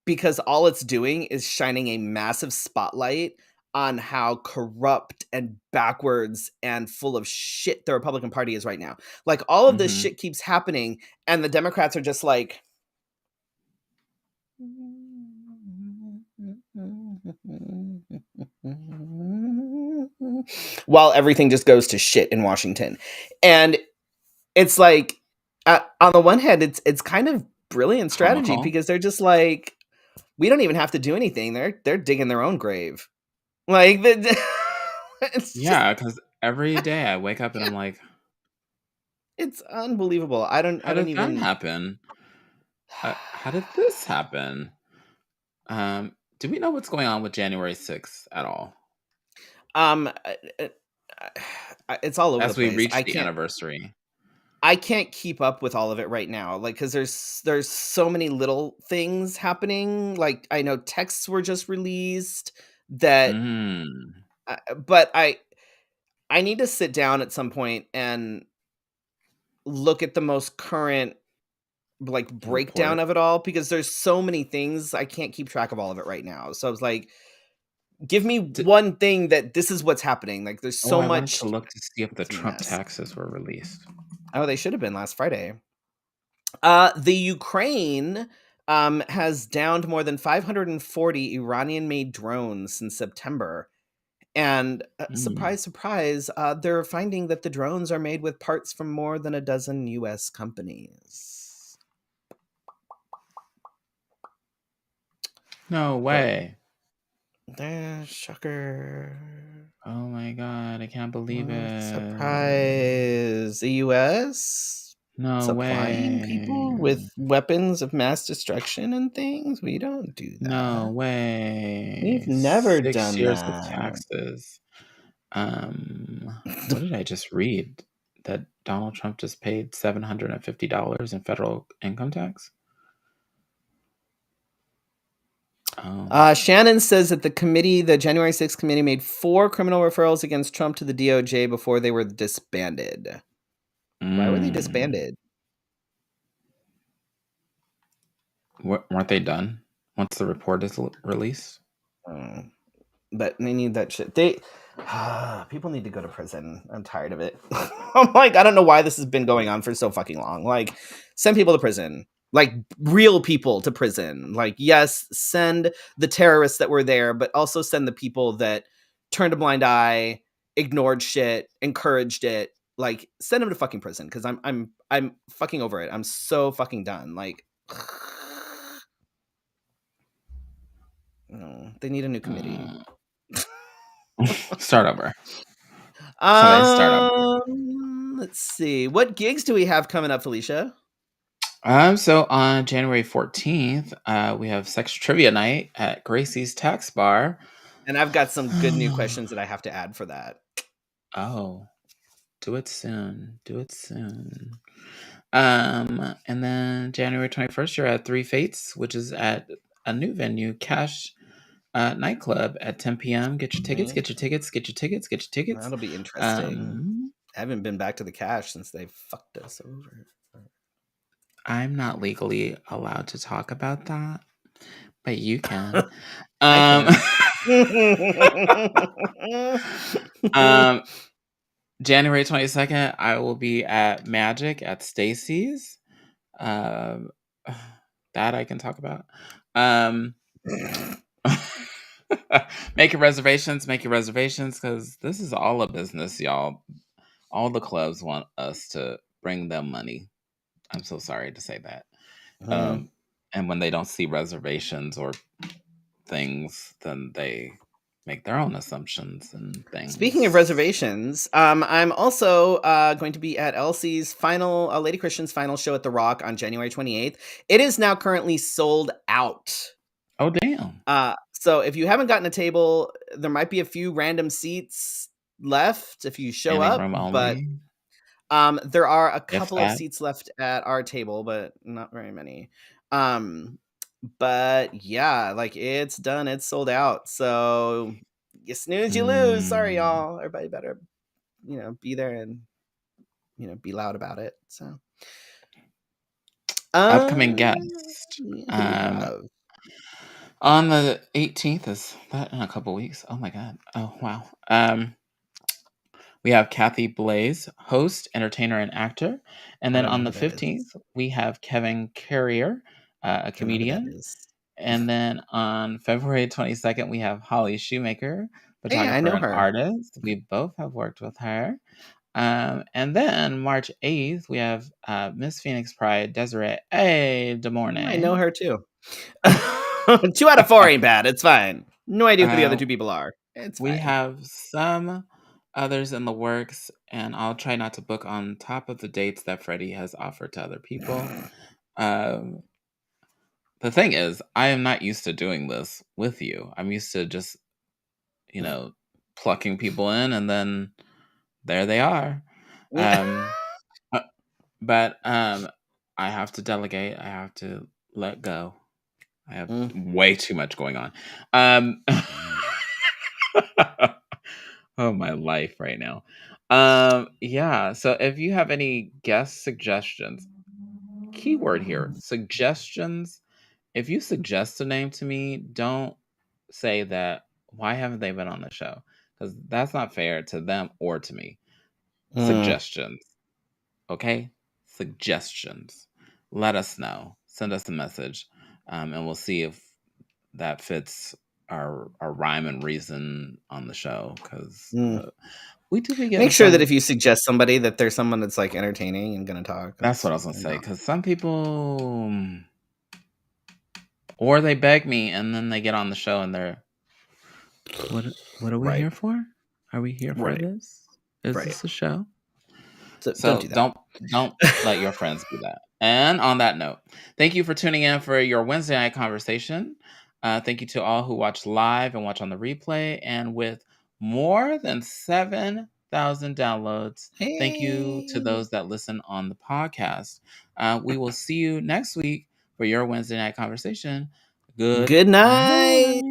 because all it's doing is shining a massive spotlight on how corrupt and backwards and full of shit the Republican Party is right now. Like all of this Hmm. shit keeps happening and the Democrats are just like while everything just goes to shit in Washington. And it's like on the one hand it's kind of brilliant strategy Comical. because they're just like we don't even have to do anything. They're digging their own grave. Like it's just Yeah, because every day I wake up and I'm like, it's unbelievable. I how don't did that even happen? How did this happen? Do we know what's going on with January 6th at all? um uh, it's all over the As we place. reach the anniversary. I can't keep up with all of it right now. Like cuz there's so many little things happening. Like I know texts were just released that Mm, but I need to sit down at some point and look at the most current like breakdown report. of it all because there's so many things I can't keep track of all of it right now. So I was like, give me D one thing that this is what's happening. Like there's Oh, so I wanted to much. look to see if the It's a Trump mess. taxes were released. Oh, they should have been last Friday. The Ukraine has downed more than 540 Iranian-made drones since September. And Mm. surprise, surprise, they're finding that the drones are made with parts from more than a dozen U.S. companies. No But way. shocker. Oh my god, I can't believe What it. surprise. The US No supplying people way. with weapons of mass destruction and things? We don't do No that. We've way. never 6 done years of that. taxes. What did I just read? That Donald Trump just paid $750 in federal income tax? Oh. Shannon says that the January 6th committee, made 4 criminal referrals against Trump to the DOJ before they were disbanded. Why were they Mm. disbanded? Weren't they done once the report is released? Oh. But they need that shit. They people need to go to prison. I'm tired of it. I'm like, I don't know why this has been going on for so fucking long. Like, send people to prison. Like real people to prison. Like, yes, send the terrorists that were there, but also send the people that turned a blind eye, ignored shit, encouraged it. Like, send them to fucking prison because I'm fucking over it. I'm so fucking done. Like, no, they need a new committee. Uh, start over. Somebody start over. Let's see. What gigs do we have coming up, Felicia? So on January 14th, we have sex trivia night at Gracie's Tax Bar. And I've got some good new questions that I have to add for that. Oh, Do it soon. Do it soon. And then January 21st, you're at Three Fates, which is at a new venue, Cash Nightclub at 10 p.m. Get your tickets, get your tickets, get your tickets, get your tickets. That'll be interesting. I haven't been back to the Cash since they fucked us over. I'm not legally allowed to talk about that, but you can. I can. January 22nd, I will be at Magic at Stacy's. That I can talk about. Make your reservations because this is all a business, y'all. All the clubs want us to bring them money. I'm so sorry to say that. And when they don't see reservations or things, then they make their own assumptions and things. Speaking of reservations, I'm also going to be at Elsie's final, Lady Christian's final show at The Rock on January 28th. It is now currently sold out. Oh, damn. So if you haven't gotten a table, there might be a few random seats left if you show Standing up, room but only. there are a couple of seats left at our table, but not very many. But yeah, like it's done, it's sold out. So you snooze, you lose. Sorry, y'all. Everybody better, be there and be loud about it. So upcoming guest. Who do we have? On the 18th, is that in a couple weeks? Oh my god. Oh wow. We have Kathy Blaze, host, entertainer, and actor. And then on the 15th, we have Kevin Carrier, a comedian. And then on February 22nd, we have Holly Shoemaker, photographer and artist. We both have worked with her. And then March 8th, we have Miss Phoenix Pride, Desiree A. DeMornay. I know her too. 2 out of 4 ain't bad. It's fine. No idea who the other 2 people are. It's fine. We have some others in the works, and I'll try not to book on top of the dates that Freddy has offered to other people. The thing is, I am not used to doing this with you. I'm used to just, plucking people in, and then there they are. But I have to delegate. I have to let go. I have way too much going on. Oh, my life right now. Yeah. So if you have any guest suggestions, keyword here, suggestions. If you suggest a name to me, don't say that, why haven't they been on the show? Because that's not fair to them or to me. Suggestions. Okay? Suggestions. Let us know. Send us a message. And we'll see if that fits our rhyme and reason on the show. Because we do be getting Make sure that if you suggest somebody, that there's someone that's like entertaining and gonna talk. That's what I was gonna say. Because some people, or they beg me and then they get on the show and they're, what are we here for? Are we here for this? Is this a show? So don't let your friends do that. And on that note, thank you for tuning in for your Wednesday night conversation. Thank you to all who watch live and watch on the replay. And with more than 7,000 downloads, thank you to those that listen on the podcast. We will see you next week for your Wednesday night conversation. Good night.